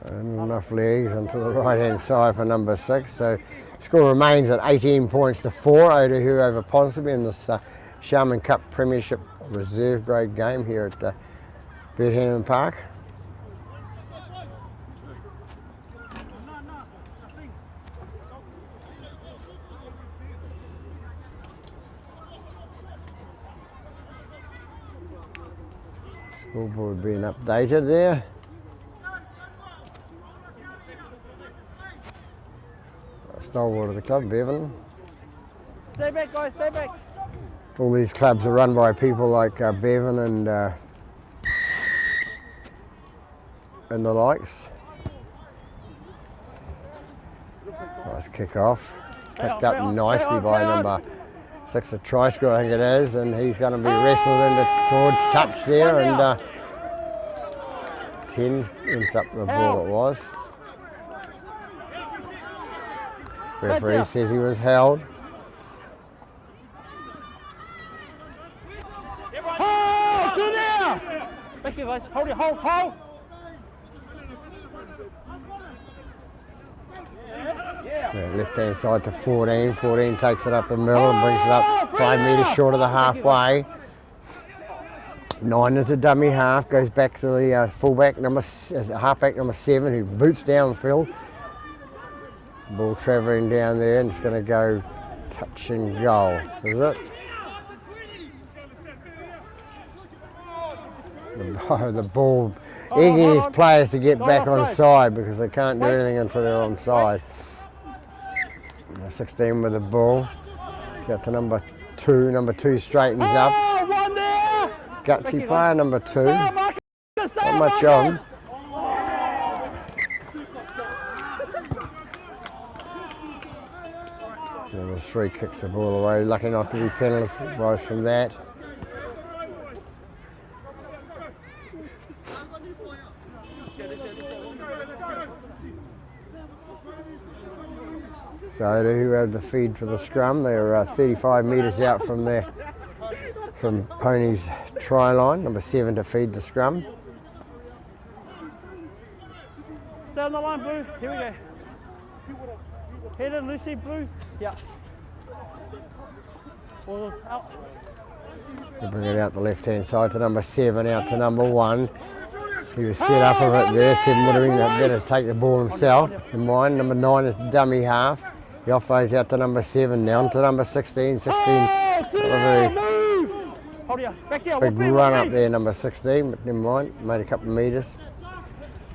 And enough legs onto the right hand side for number 6. So score remains at 18 points to 4. Otahuhu over Ponsonby in this Sharman Cup Premiership Reserve Grade game here at Bird Park. Scoreboard being updated there. Stalwart of the club, Bevan. Stay back, guys, stay back. All these clubs are run by people like Bevan and the likes. Nice kick off. Picked up nicely by number 6, the try scorer, I think it is, and he's going to be wrestled towards touch there, and 10 ends up the ball it was. Referee says he was held. Hold! To there! Thank you, guys. Hold it, hold! Yeah, left hand side to 14. 14 takes it up the middle and brings it up 5 metres short of the halfway. 9 into dummy half, goes back to the fullback, halfback number 7, who boots downfield. Ball travelling down there, and it's going to go touch and goal, is it? The ball egging his players to get back on side because they can't do anything until they're on side. 16 with the ball. It's got to number 2. Number 2 straightens up. Gutsy player, number 2. Not much on. Number 3 kicks the ball away, lucky not to be penalised from that. So Otahuhu have the feed for the scrum. They're 35 metres out from Pony's try line. Number 7 to feed the scrum. Stay on the line, Blue. Here we go. Head in, Lucy, Blue. Yeah. Balls out. They bring it out the left-hand side to number 7, out to number 1. He was set up a bit there. 7 would have been better to take the ball himself than mine. Number 9 is the dummy half. He offloads out to number 7 now, to number 16. 16, Oh, not a very hold ya. Back there. big run up there, number 16, but never mind, made a couple of metres.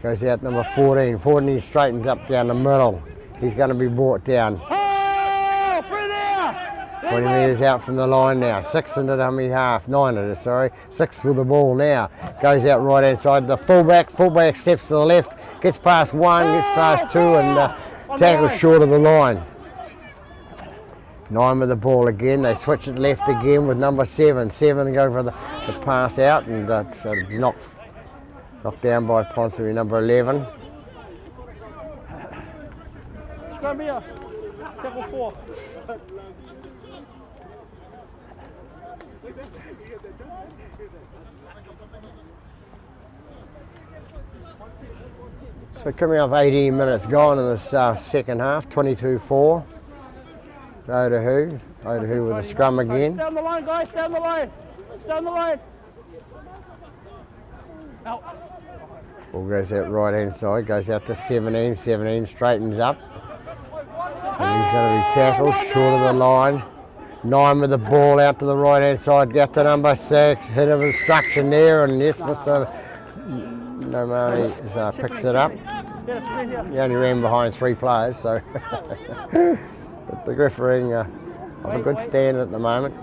Goes out number 14. 14 straightens up down the middle. He's going to be brought down. Oh, through there. 20 metres out from the line now. 6 in the dummy half. 9 it is, sorry. 6 with the ball now. Goes out right hand side. The fullback steps to the left. Gets past 1, gets past 2 and tackles short of the line. 9 with the ball again. They switch it left again with number 7. 7 go for the pass out and so knocked down by Ponsonby, number 11. Scrum here. Tackle 4. So coming up 18 minutes gone in this second half, 22-4. Otahuhu. Otahuhu with the scrum again. Stay on the line, guys. Stay on the line. Stay on the line. Out. Ball goes out right hand side, goes out to 17. 17 straightens up. And he's going to be tackled short of the line. 9 with the ball out to the right hand side, out to number 6. Hit of instruction there, and yes, Mr. Nomani picks it up. He only ran behind 3 players, so. But the refereeing have a good stand at the moment.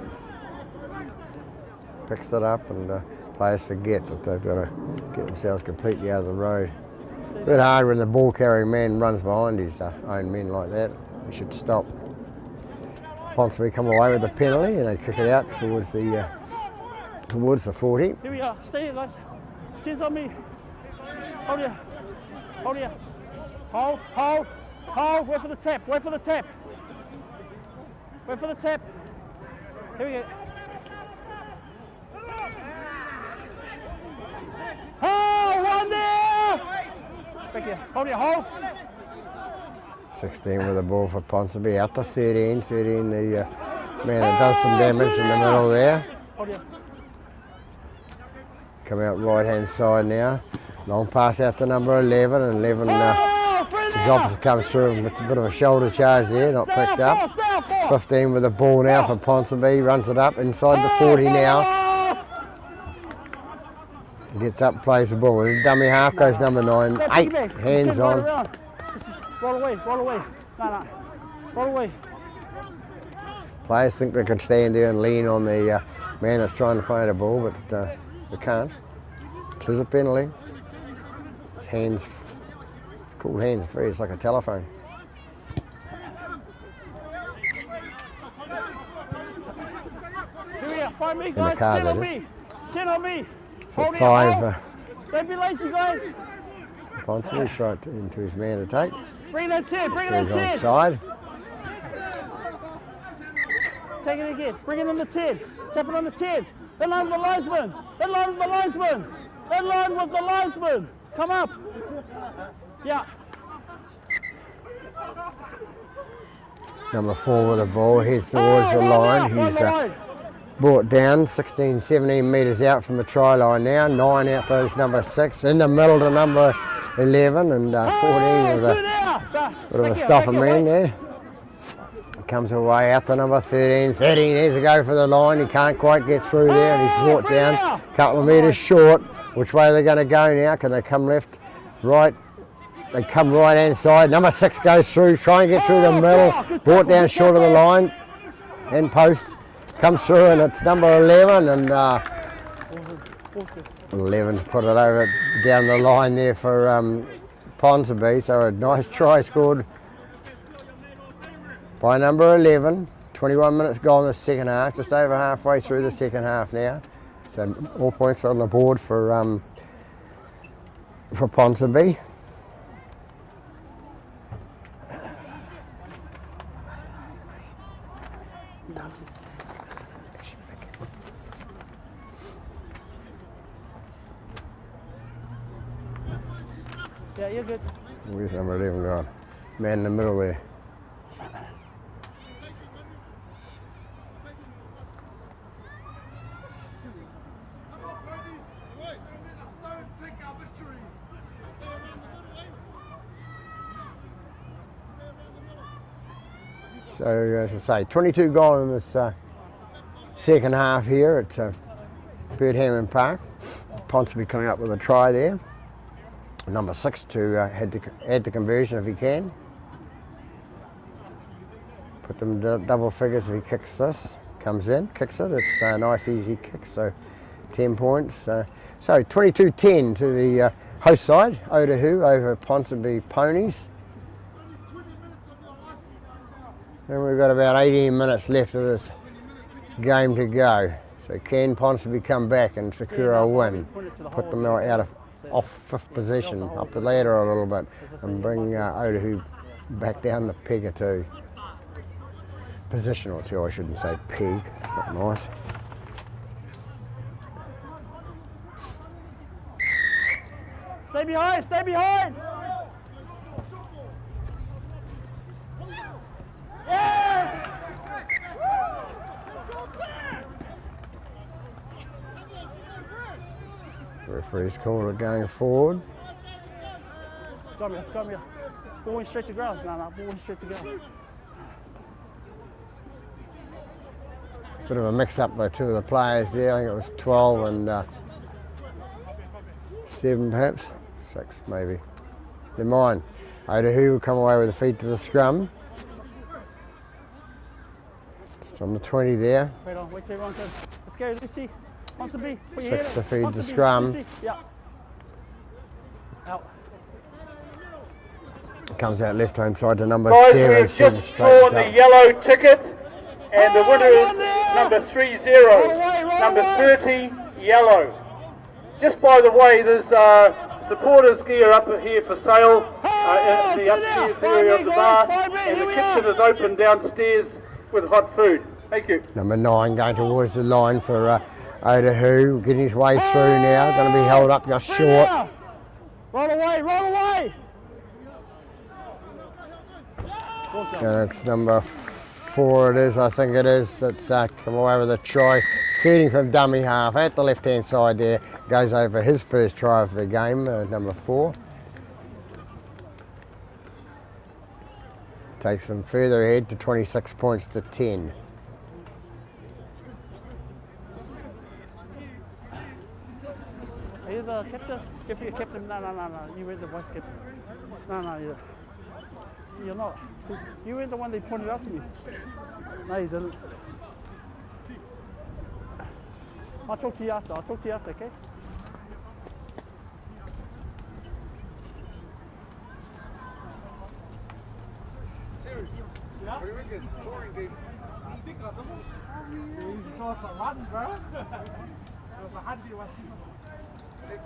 Picks it up, and players forget that they've got to get themselves completely out of the road. A bit hard when the ball carrying man runs behind his own men like that. He should stop. Ponsonby come away with the penalty, and they kick it out towards the 40. Here we are. Stay here, guys. 10's on me. Hold here. Hold here. Hold, hold, hold. Wait for the tap. Wait for the tap. Wait for the tap. Here we go. Oh, 1 there! Back here. Hold here. Hold. 16 with the ball for Ponsonby, out to 13. 13, the man that does some damage in the middle there. Hold here. Come out right hand side now. Long pass out to number 11, and 11 his opposite comes through with a bit of a shoulder charge there, not picked up. 15 with the ball now for Ponsonby, runs it up inside the 40 now. Gets up, plays the ball. And dummy half goes number 9. 8 hands on. Roll away, roll away. No. Roll away. Players think they can stand there and lean on the man that's trying to play the ball, but they can't. It is a penalty. It's hands. It's called hands free. It's like a telephone. Here we are. Find me, In the guys. car, 10 on that is. me. 10 on me. So Hold 5. Don't be lazy, guys. Ponsonby's right into his man to take. Bring that 10. Bring So that he's 10. onside. Take it again. Bring it on the 10. Tap it on the 10. That line was the linesman. That line was the linesman. That line was the linesman. Come up. Yeah. Number 4 with the ball, heads towards the line. He's brought down 16, 17 metres out from the try line now. 9 out those number 6. In the middle to number 11 and 14 with a bit of a stopper man there. Comes away out to number 13. 13 has to go for the line. He can't quite get through there, and he's brought down a couple of metres short. Which way are they going to go now? Can they come left, right? They come right hand side. Number 6 goes through, try and get through the middle. Brought down short of the line. End post comes through, and it's number 11. And 11's put it over down the line there for Ponsonby. So a nice try scored by number 11. 21 minutes gone in the second half, just over halfway through the second half now. So all points on the board for Ponsonby. Yeah, you're good. Where's number 11 gone? Man in the middle there. So as I say, 22 gone in this second half here at Birdhammon Park. Ponsonby coming up with a try there. Number 6 to add the conversion if he can. Put them double figures if he kicks this. Comes in, kicks it. It's a nice easy kick, so 10 points. So 22-10 to the host side, Otahuhu over Ponsonby Ponies. And we've got about 18 minutes left of this game to go. So can Ponsonby come back and secure a win? Put them off 5th position, up the ladder a little bit, and bring Otahuhu back down the peg or two. Position or two, I shouldn't say peg, it's not nice. Stay behind, stay behind! Referee's called it going forward. Scum here. Ball went straight to ground. No, ball went straight to ground. Bit of a mix-up by two of the players there. I think it was 12 and 7 perhaps. 6 maybe. Never mind. Otahuhu will come away with the feed to the scrum. It's on the 20 there. Wait on, wait till everyone turns. Let's go, Lucy. Ponsonby, put your 6 head to up. feed the Ponsonby, scrum. Lucy. Yeah. Out. Comes out left-hand side to number Guys, 7. we have Seven just straights drawn the up. yellow ticket, and the winner is number 30, Right number away. 30, yellow. Just by the way, there's supporters gear up here for sale in the upstairs area of the bar, and the kitchen is open downstairs with hot food. Thank you. Number 9 going towards the line for Otahuhu, getting his way through now. Going to be held up just short. Roll away, roll away! And it's number 4 it is, I think it is, that's come away with a try. Scooting from dummy half at the left-hand side there. Goes over his first try of the game, number 4. Takes them further ahead to 26 points to 10. Are you the captain? If you're captain, no. You were the vice captain. No, you're not. You were the one they pointed out to me. No, you didn't. I'll talk to you after. Okay?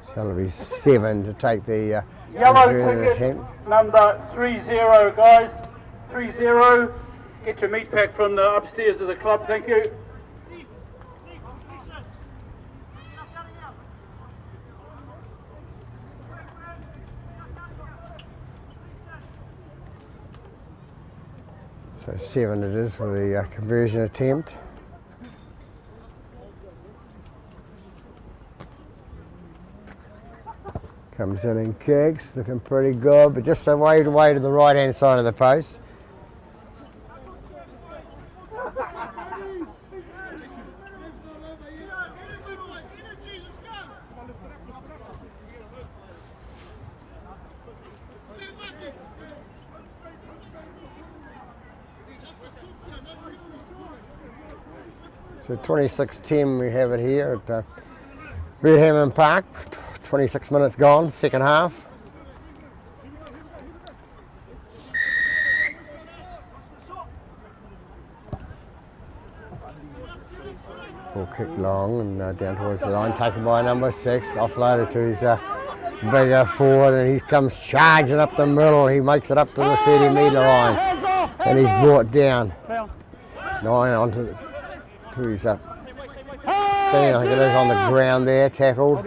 So it'll be 7 to take the Yellow conversion ticket, attempt. number 30, guys. 30. Get your meat pack from the upstairs of the club. Thank you. So 7 it is for the conversion attempt. Comes in and kicks, looking pretty good, but just away to the right-hand side of the post. So 26-10 we have it here at Birdhammon Park. 26 minutes gone, second half. Ball kicked long and down towards the line, taken by number 6, offloaded to his bigger forward, and he comes charging up the middle. He makes it up to the 30-metre line, and he's brought down. 9 onto to his thing, I think it is, on the ground there, tackled.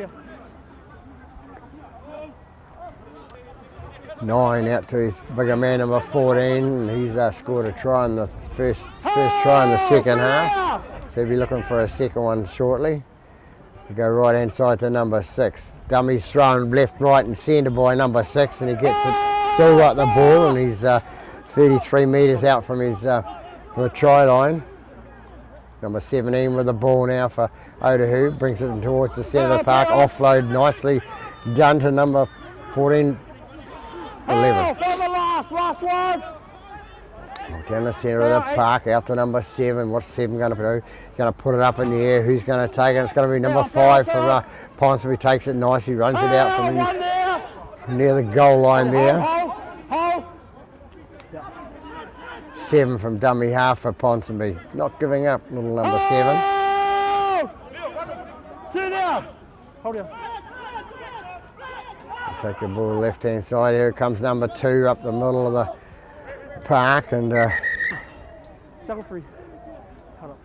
9 out to his bigger man, number 14, and he's scored a try in the first try in the second half. So he'll be looking for a second one shortly. We go right hand side to number 6. Dummy's thrown left, right and centre by number 6, and he gets it, still got the ball, and he's 33 metres out from his from the try line. Number 17 with the ball now for Otahuhu, brings it towards the centre of the park, offload nicely done to number 14. 11. Last one. Down the centre of the park, out to number 7. What's 7 going to do? He's going to put it up in the air. Who's going to take it? It's going to be number 5 from Ponsonby. Takes it nicely, runs it out from near the goal line there. 7 from dummy half for Ponsonby. Not giving up, little number 7. 2 now. Hold on. Take the ball left hand side. Here comes number 2 up the middle of the park, and tackle free. Hold up.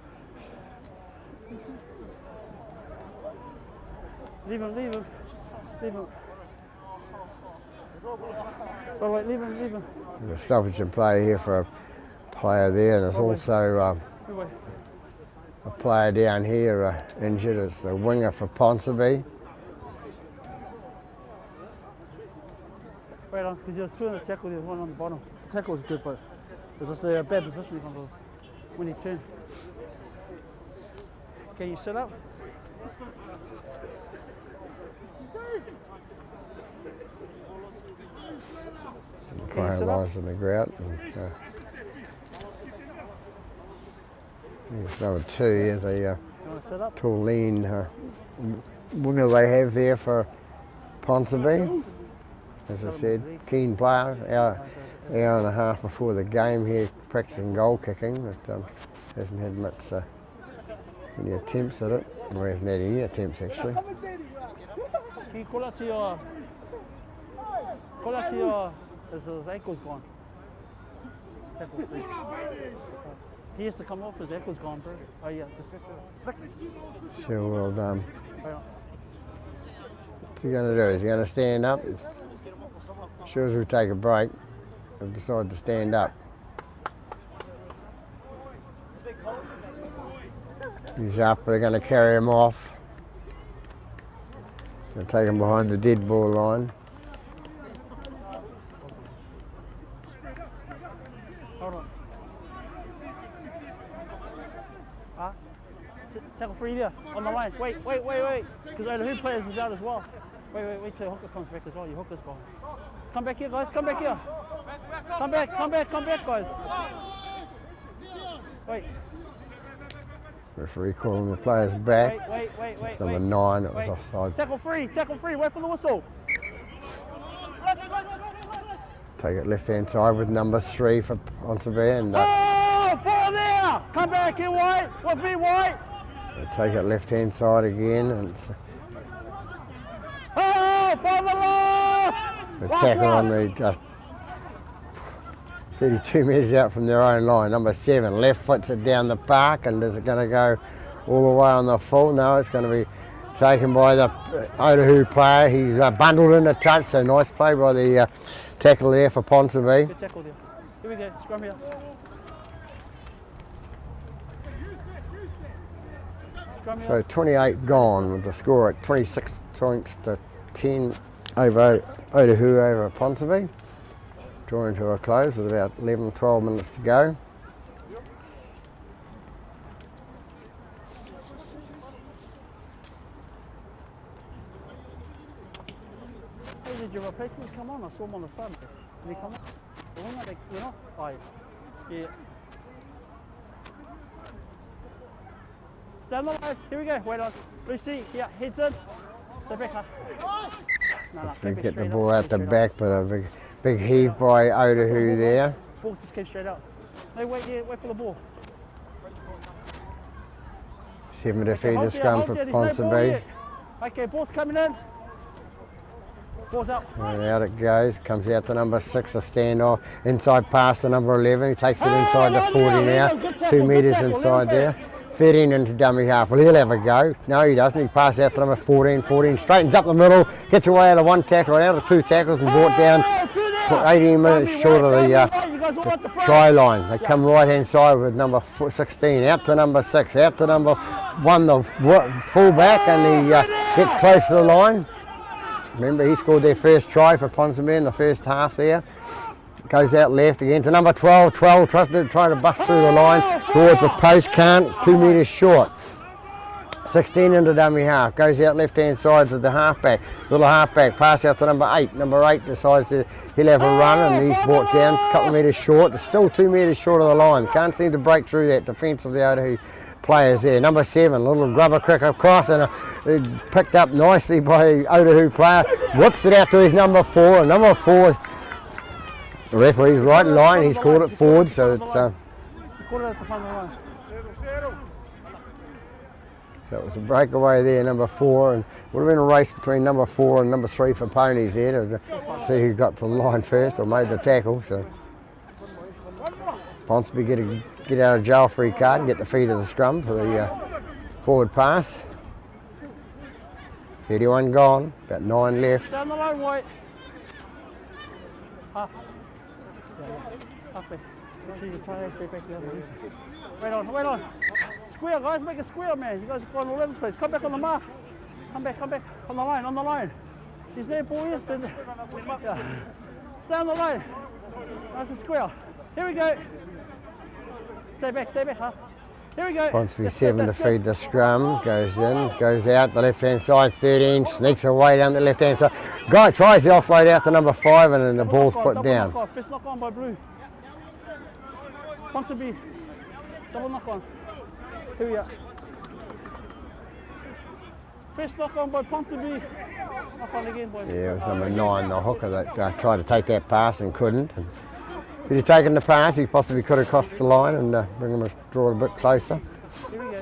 Leave him. Oh wait, leave him. The stoppage and play here for a player there, and there's also a player down here injured. It's the winger for Ponsonby. Right on, because there's 2 in the tackle, there's 1 on the bottom. The tackle is good, but it's just a bad position when he turns. Can you sit up? Player lies on the ground. It's number 2 is a tall, lean winger they have there for Ponsonby. As I said, keen player, hour and a half before the game here practicing goal kicking, but hasn't had much any attempts at it, or hasn't had any attempts actually. Can you call out to your, his ankle's gone. Tackle free. He has to come off, his ankle's gone, bro. Oh yeah, just flick. So well done. Right on. What's he going to do? Is he going to stand up? Sure as we take a break, they've decided to stand up. He's up, they're going to carry him off. They'll take him behind the dead ball line. Hold on. Tackle free there, on the line. Wait. Because Otahuhu players is out as well. Wait till hooker comes back as well. Your hooker's gone. Come back here, guys. Come back here. Come back, guys. Wait. Referee calling the players back. Wait. It's number 9, it was offside. Tackle free. Wait for the whistle. Take it left hand side with number 3 for Ponsonby, and fall there. Come back here, White. With me, White. they take it left hand side again, and it's For the loss. the tackle on the 32 metres out from their own line. Number 7 left foots it down the park, and is it going to go all the way on the full? No, it's going to be taken by the Otahuhu player. He's bundled in the touch, so nice play by the tackle there for Ponsonby. Good tackle there. Here we go, scrum here. So 28 gone with the score at 26 points to 10 over Otahuhu over Ponsonby. Drawing to a close with about 11-12 minutes to go. Hey, did your replacement come on? I saw him on the side. Did he come on? The one that you know? Oh, yeah. Stand alive. Here we go. Wait on. Lucy, here, heads in. Stay back, huh? No, Get the ball out the back, but a big heave by Otahuhu there. Ball just came straight out. No, wait for the ball. 7 to feed the Hold scrum there, for there's no ball Ponsonby. yet. Okay, ball's coming in. Ball's up. And out it goes, comes out to number 6, a standoff, inside pass to number 11, he takes it inside the 40 now, 2 metres inside there. 13 into dummy half, well he'll have a go, no he doesn't, he passes out to number 14, 14 straightens up the middle, gets away out of 1 tackle, out of 2 tackles and brought down 18 minutes short of the try line. They come right hand side with number 16, out to number 6, out to number 1, the full back, and he gets close to the line. Remember, he scored their first try for Ponsonby in the first half there. Goes out left again to number 12. 12 trying to bust through the line towards the post, can't, 2 metres short. 16 into dummy half, goes out left hand side to the halfback. Little halfback, pass out to number 8. Number 8 decides he'll have a run and he's brought down a couple of metres short. It's still 2 metres short of the line. Can't seem to break through that defence of the Otahuhu players there. Number 7, little grubber crick across and picked up nicely by the Otahuhu player. Whips it out to his number 4. And number 4, the referee's right in line. He's called it forward, so it's Caught it at the front of the line. so it was a breakaway there, number 4, and would have been a race between number 4 and number 3 for ponies there to see who got to the line first or made the tackle. So Ponsonby get out of jail free card and get the feed of the scrum for the forward pass. 31 gone, about 9 left. Down the line, White. Half. Half back. See you try to stay back the other way. Wait on. Square, guys, make a square, man. You guys are going all over the place. Come back on the mark. Come back. On the line. He's there, boys. Stay on the line. That's a square. Here we go. Stay back, half. Here we go. Ponsonby 7 to feed the scrum, goes in, goes out the left hand side, 13, sneaks away down the left hand side. Guy tries the offload out to number 5 and then the ball's put down. First knock on by Blue. Ponsonby, double knock on. Here we are. First knock on by Ponsonby. Knock on again, boys. Yeah, it was number 9, the hooker that tried to take that pass and couldn't. And if he'd have taken the pass, he possibly could have crossed the line and bring him draw it a bit closer. Here we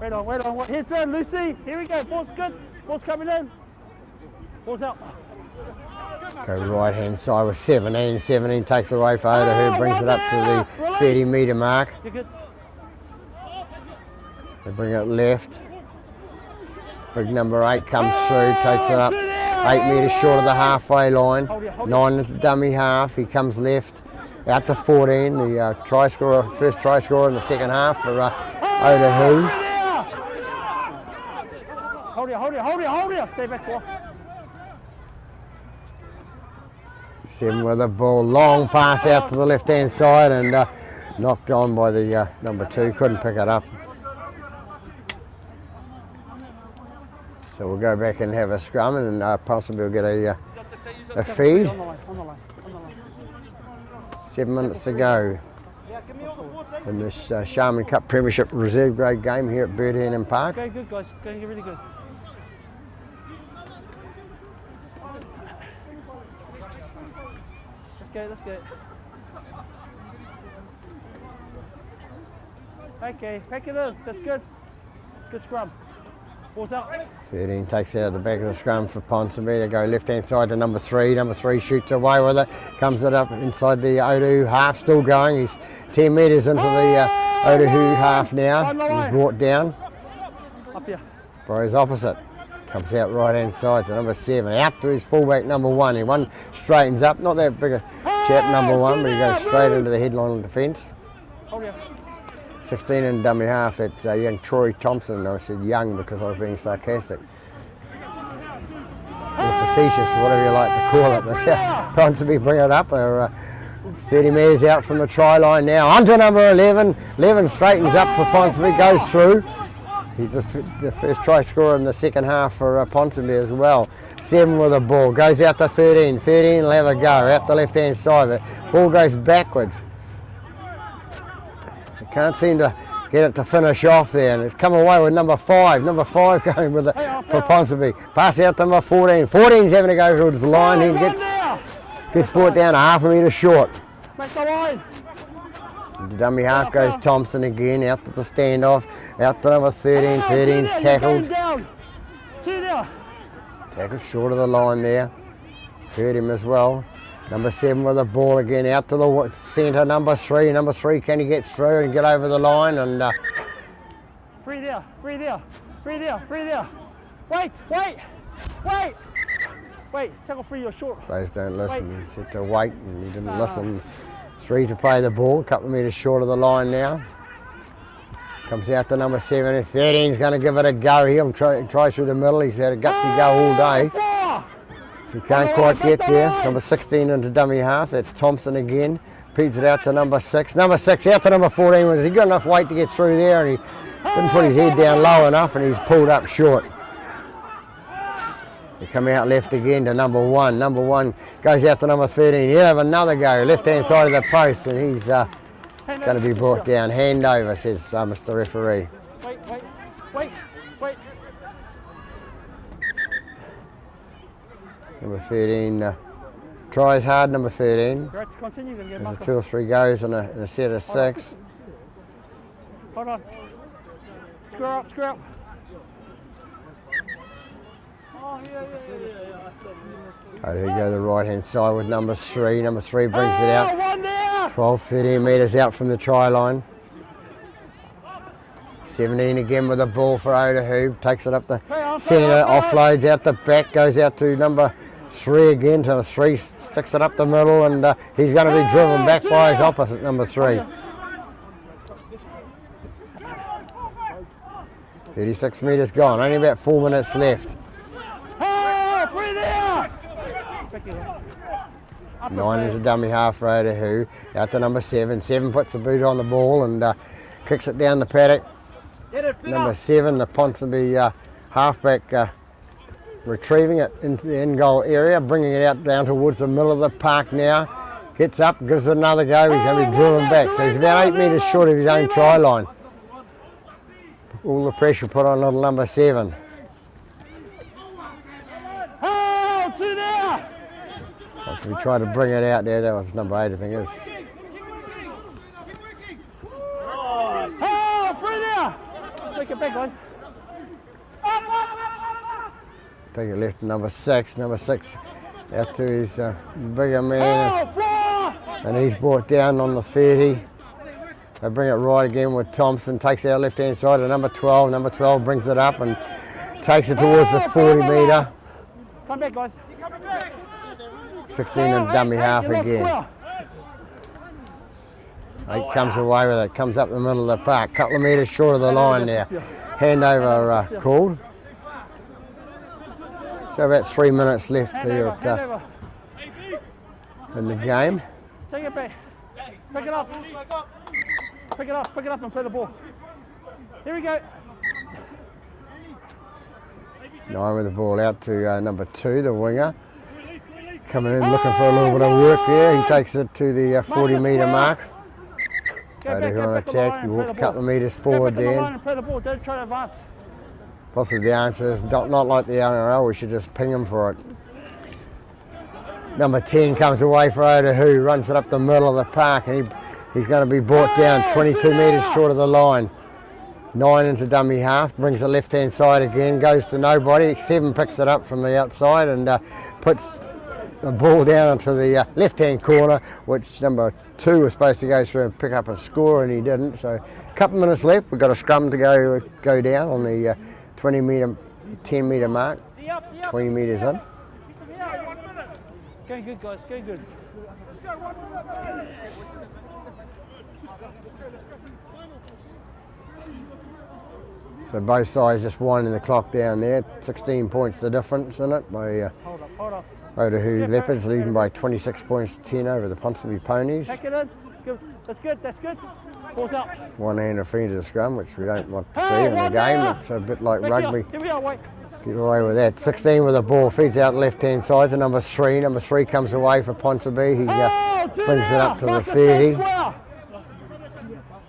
go. Wait on. Here's turn, Lucy. Here we go. Ball's good. Ball's coming in. Ball's out. Go right hand side with 17. 17 takes away for Otahuhu, brings it up to the 30 metre mark. You're good. They bring it left. Big number 8 comes through, takes it up 8 metres short of the halfway line. 9 into dummy half, he comes left. Out to 14, the first try scorer in the second half for Otahuhu. Hold here. Stay back 4. 7 with the ball, long pass out to the left hand side and knocked on by the number 2, couldn't pick it up. So we'll go back and have a scrum and Ponsonby will get a feed. On the line. 7 minutes to go in this Sharman Cup Premiership Reserve Grade game here at Birdhorn Park. Going good, guys. Going really good. Let's go. Okay, pack it in. That's good. Good scrum. Ball's out. 13 takes it out of the back of the scrum for Ponsonby. They go left hand side to number 3. Number 3 shoots away with it. Comes it up inside the Otahuhu half, still going. He's 10 metres into the Otahuhu half now. He's brought down Up here. by his opposite. Comes out right hand side to number 7. Out to his fullback number 1. He straightens up. Not that big a chap number 1, but he goes straight into the headline of defence. Hold here. 16 in dummy half, that's young Troy Thompson. I said young because I was being sarcastic. Or facetious, whatever you like to call it. But Ponsonby bring it up. They're 30 metres out from the try line now. Onto number 11. 11 straightens up for Ponsonby, goes through. He's the first try scorer in the second half for Ponsonby as well. 7 with the ball, goes out to 13. 13 will have a go, out the left hand side. The ball goes backwards. Can't seem to get it to finish off there, and it's come away with number 5. Number 5 going with it for Ponsonby. Pass out to number 14. 14's having to go towards the line. He gets brought down a half a metre short. Make the line. The dummy half goes Thompson again, out to the standoff, out to number 13. 13's tackled. Tackled short of the line there. Hurt him as well. Number 7 with the ball again, out to the centre, number 3. Number 3, can he get through and get over the line? And free there. Wait. Tackle free, you're short. Those don't listen. He said to wait, and he didn't listen. 3 to play the ball, a couple of metres short of the line now. Comes out to number 7, and 13's going to give it a go. He'll try through the middle. He's had a gutsy go all day. He can't quite get there. Number 16 into dummy half. That's Thompson again. Feeds it out to number 6. Number 6 out to number 14. Was he got enough weight to get through there? And he didn't put his head down low enough, and he's pulled up short. They come out left again to number 1. Number 1 goes out to number 13. He'll have another go. Left-hand side of the post, and he's going to be brought down. Hand over, says Mr. Referee. Wait. Number 13 tries hard, number 13. Continue, There's 2 or 3 goes in a set of 6. Hold on. Square up. Oh, yeah. Here you go, the right-hand side with number 3. Number 3 brings it out. 12, 13 metres out from the try line. 17 again with the ball for Otahuhu. Takes it up the centre, offloads out the back, goes out to number 3 again. Number 3 sticks it up the middle, and he's going to be driven back by his opposite, number 3. 36 metres gone, only about 4 minutes left. 9 is a dummy half for Otahuhu. Out to number 7. 7 puts the boot on the ball and kicks it down the paddock. Number 7, the Ponsonby halfback, retrieving it into the end goal area, bringing it out down towards the middle of the park now. Gets up, gives it another go. He's going to be driven back. So he's about 8 metres short of his own try line. All the pressure put on little number 7. So we tried to bring it out there. That was number 8, I think it is. Free there! Take it back, guys. Take it left to number 6. Number 6 out to his bigger man. And he's brought down on the 30. They bring it right again with Thompson. Takes it out left-hand side to number 12. Number 12 brings it up and takes it towards the 40 metre. Come back, guys. 16 and dummy half again. 8 comes away with it, comes up the middle of the park, couple of metres short of the line now. Handover called. So about 3 minutes left here in the game. Take it back. Pick it up and play the ball. Here we go. 9 with the ball out to number 2, the winger. Coming in looking for a little bit of work there. He takes it to the 40 metre mark. Otahuhu on attack. He walks a couple of metres forward there. Don't try to advance. Possibly the answer is not like the NRL. We should just ping him for it. Number 10 comes away for Otahuhu. Runs it up the middle of the park, and he's going to be brought down 22 metres short of the line. 9 into dummy half, brings the left-hand side again, goes to nobody. 7 picks it up from the outside and puts the ball down onto the left-hand corner, which number 2 was supposed to go through and pick up a score, and he didn't. So a couple of minutes left. We've got a scrum to go down on the 10 metre mark. 20 metres in. Going good, guys. Going good. So both sides just winding the clock down there. 16 points the difference in it by Hold up. Otahuhu Leopards leading by 26 points to 10 over the Ponsonby Ponies. Back it in. Good. That's good. Ball's up. One hand of free to the scrum, which we don't want to see in the game. It's a bit like rugby. Here we are, wait. Get away with that. 16 with the ball, feeds out left-hand side to number 3. Number 3 comes away for Ponsonby. He brings it up to the 30.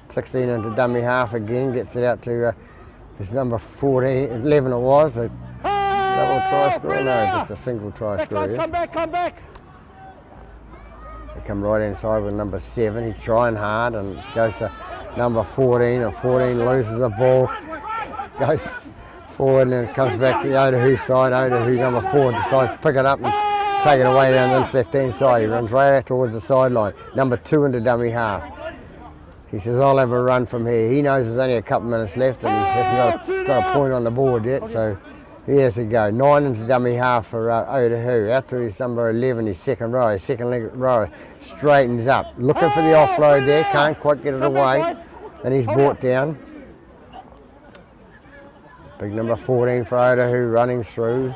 16 into dummy half again, gets it out to his number 14, 11 it was. A double try score? No, just a single try score. Come back. They come right inside with number 7. He's trying hard, and it goes to number 14, and 14 loses the ball, goes forward, and then it comes back to the Otahuhu side. Otahuhu, number 4, decides to pick it up and take it away down this left-hand side. He runs right out towards the sideline. Number 2 into dummy half. He says, I'll have a run from here. He knows there's only a couple minutes left, and he hasn't got a point on the board yet, so he has to go. 9 into dummy half for Otahuhu. Out to his number 11, his second row. His second row straightens up. Looking for the offload there, can't quite get it away, and he's brought down. Big number 14 for Otahuhu running through,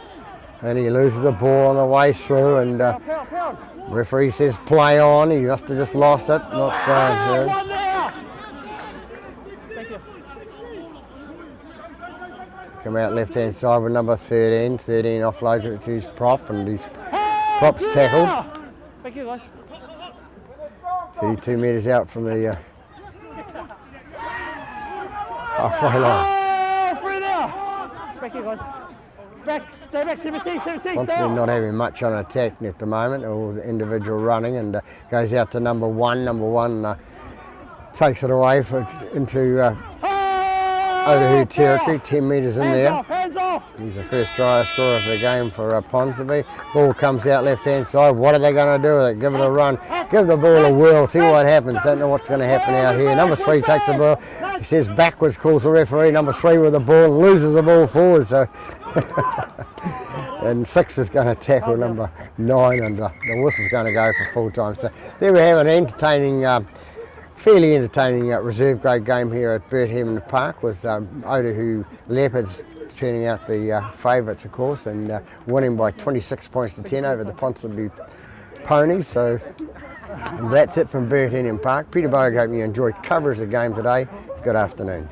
and he loses the ball on the way through, and referee says play on. He must have just lost it. Not good. Come out left hand side with number 13. 13 offloads it to his prop, and his prop's tackled. Thank you, guys. 32 metres out from the halfway line. Free now. Thank you, guys. Back, stay back, 17, stay Ponsonby out. not having much on attack at the moment, all the individual running, and goes out to number 1. Number 1 takes it away into Otahuhu territory, 10 metres in there. Hands off. He's the first try scorer of the game for Ponsonby. Ball comes out left hand side. What are they going to do with it? Give it a run. Give the ball a whirl. See what happens. Don't know what's going to happen out here. Number 3 takes the ball. He says backwards, calls the referee. Number 3 with the ball and loses the ball forward. So and 6 is going to tackle number 9, and the whistle's going to go for full time. So there we have an entertaining, fairly entertaining reserve grade game here at Birmingham Park, with Otahuhu Leopards turning out the favourites, of course, and winning by 26 points to 10 over the Ponsonby Ponies. So that's it from Birmingham Park. Peter Bogue, hope you enjoyed coverage of the game today. Good afternoon.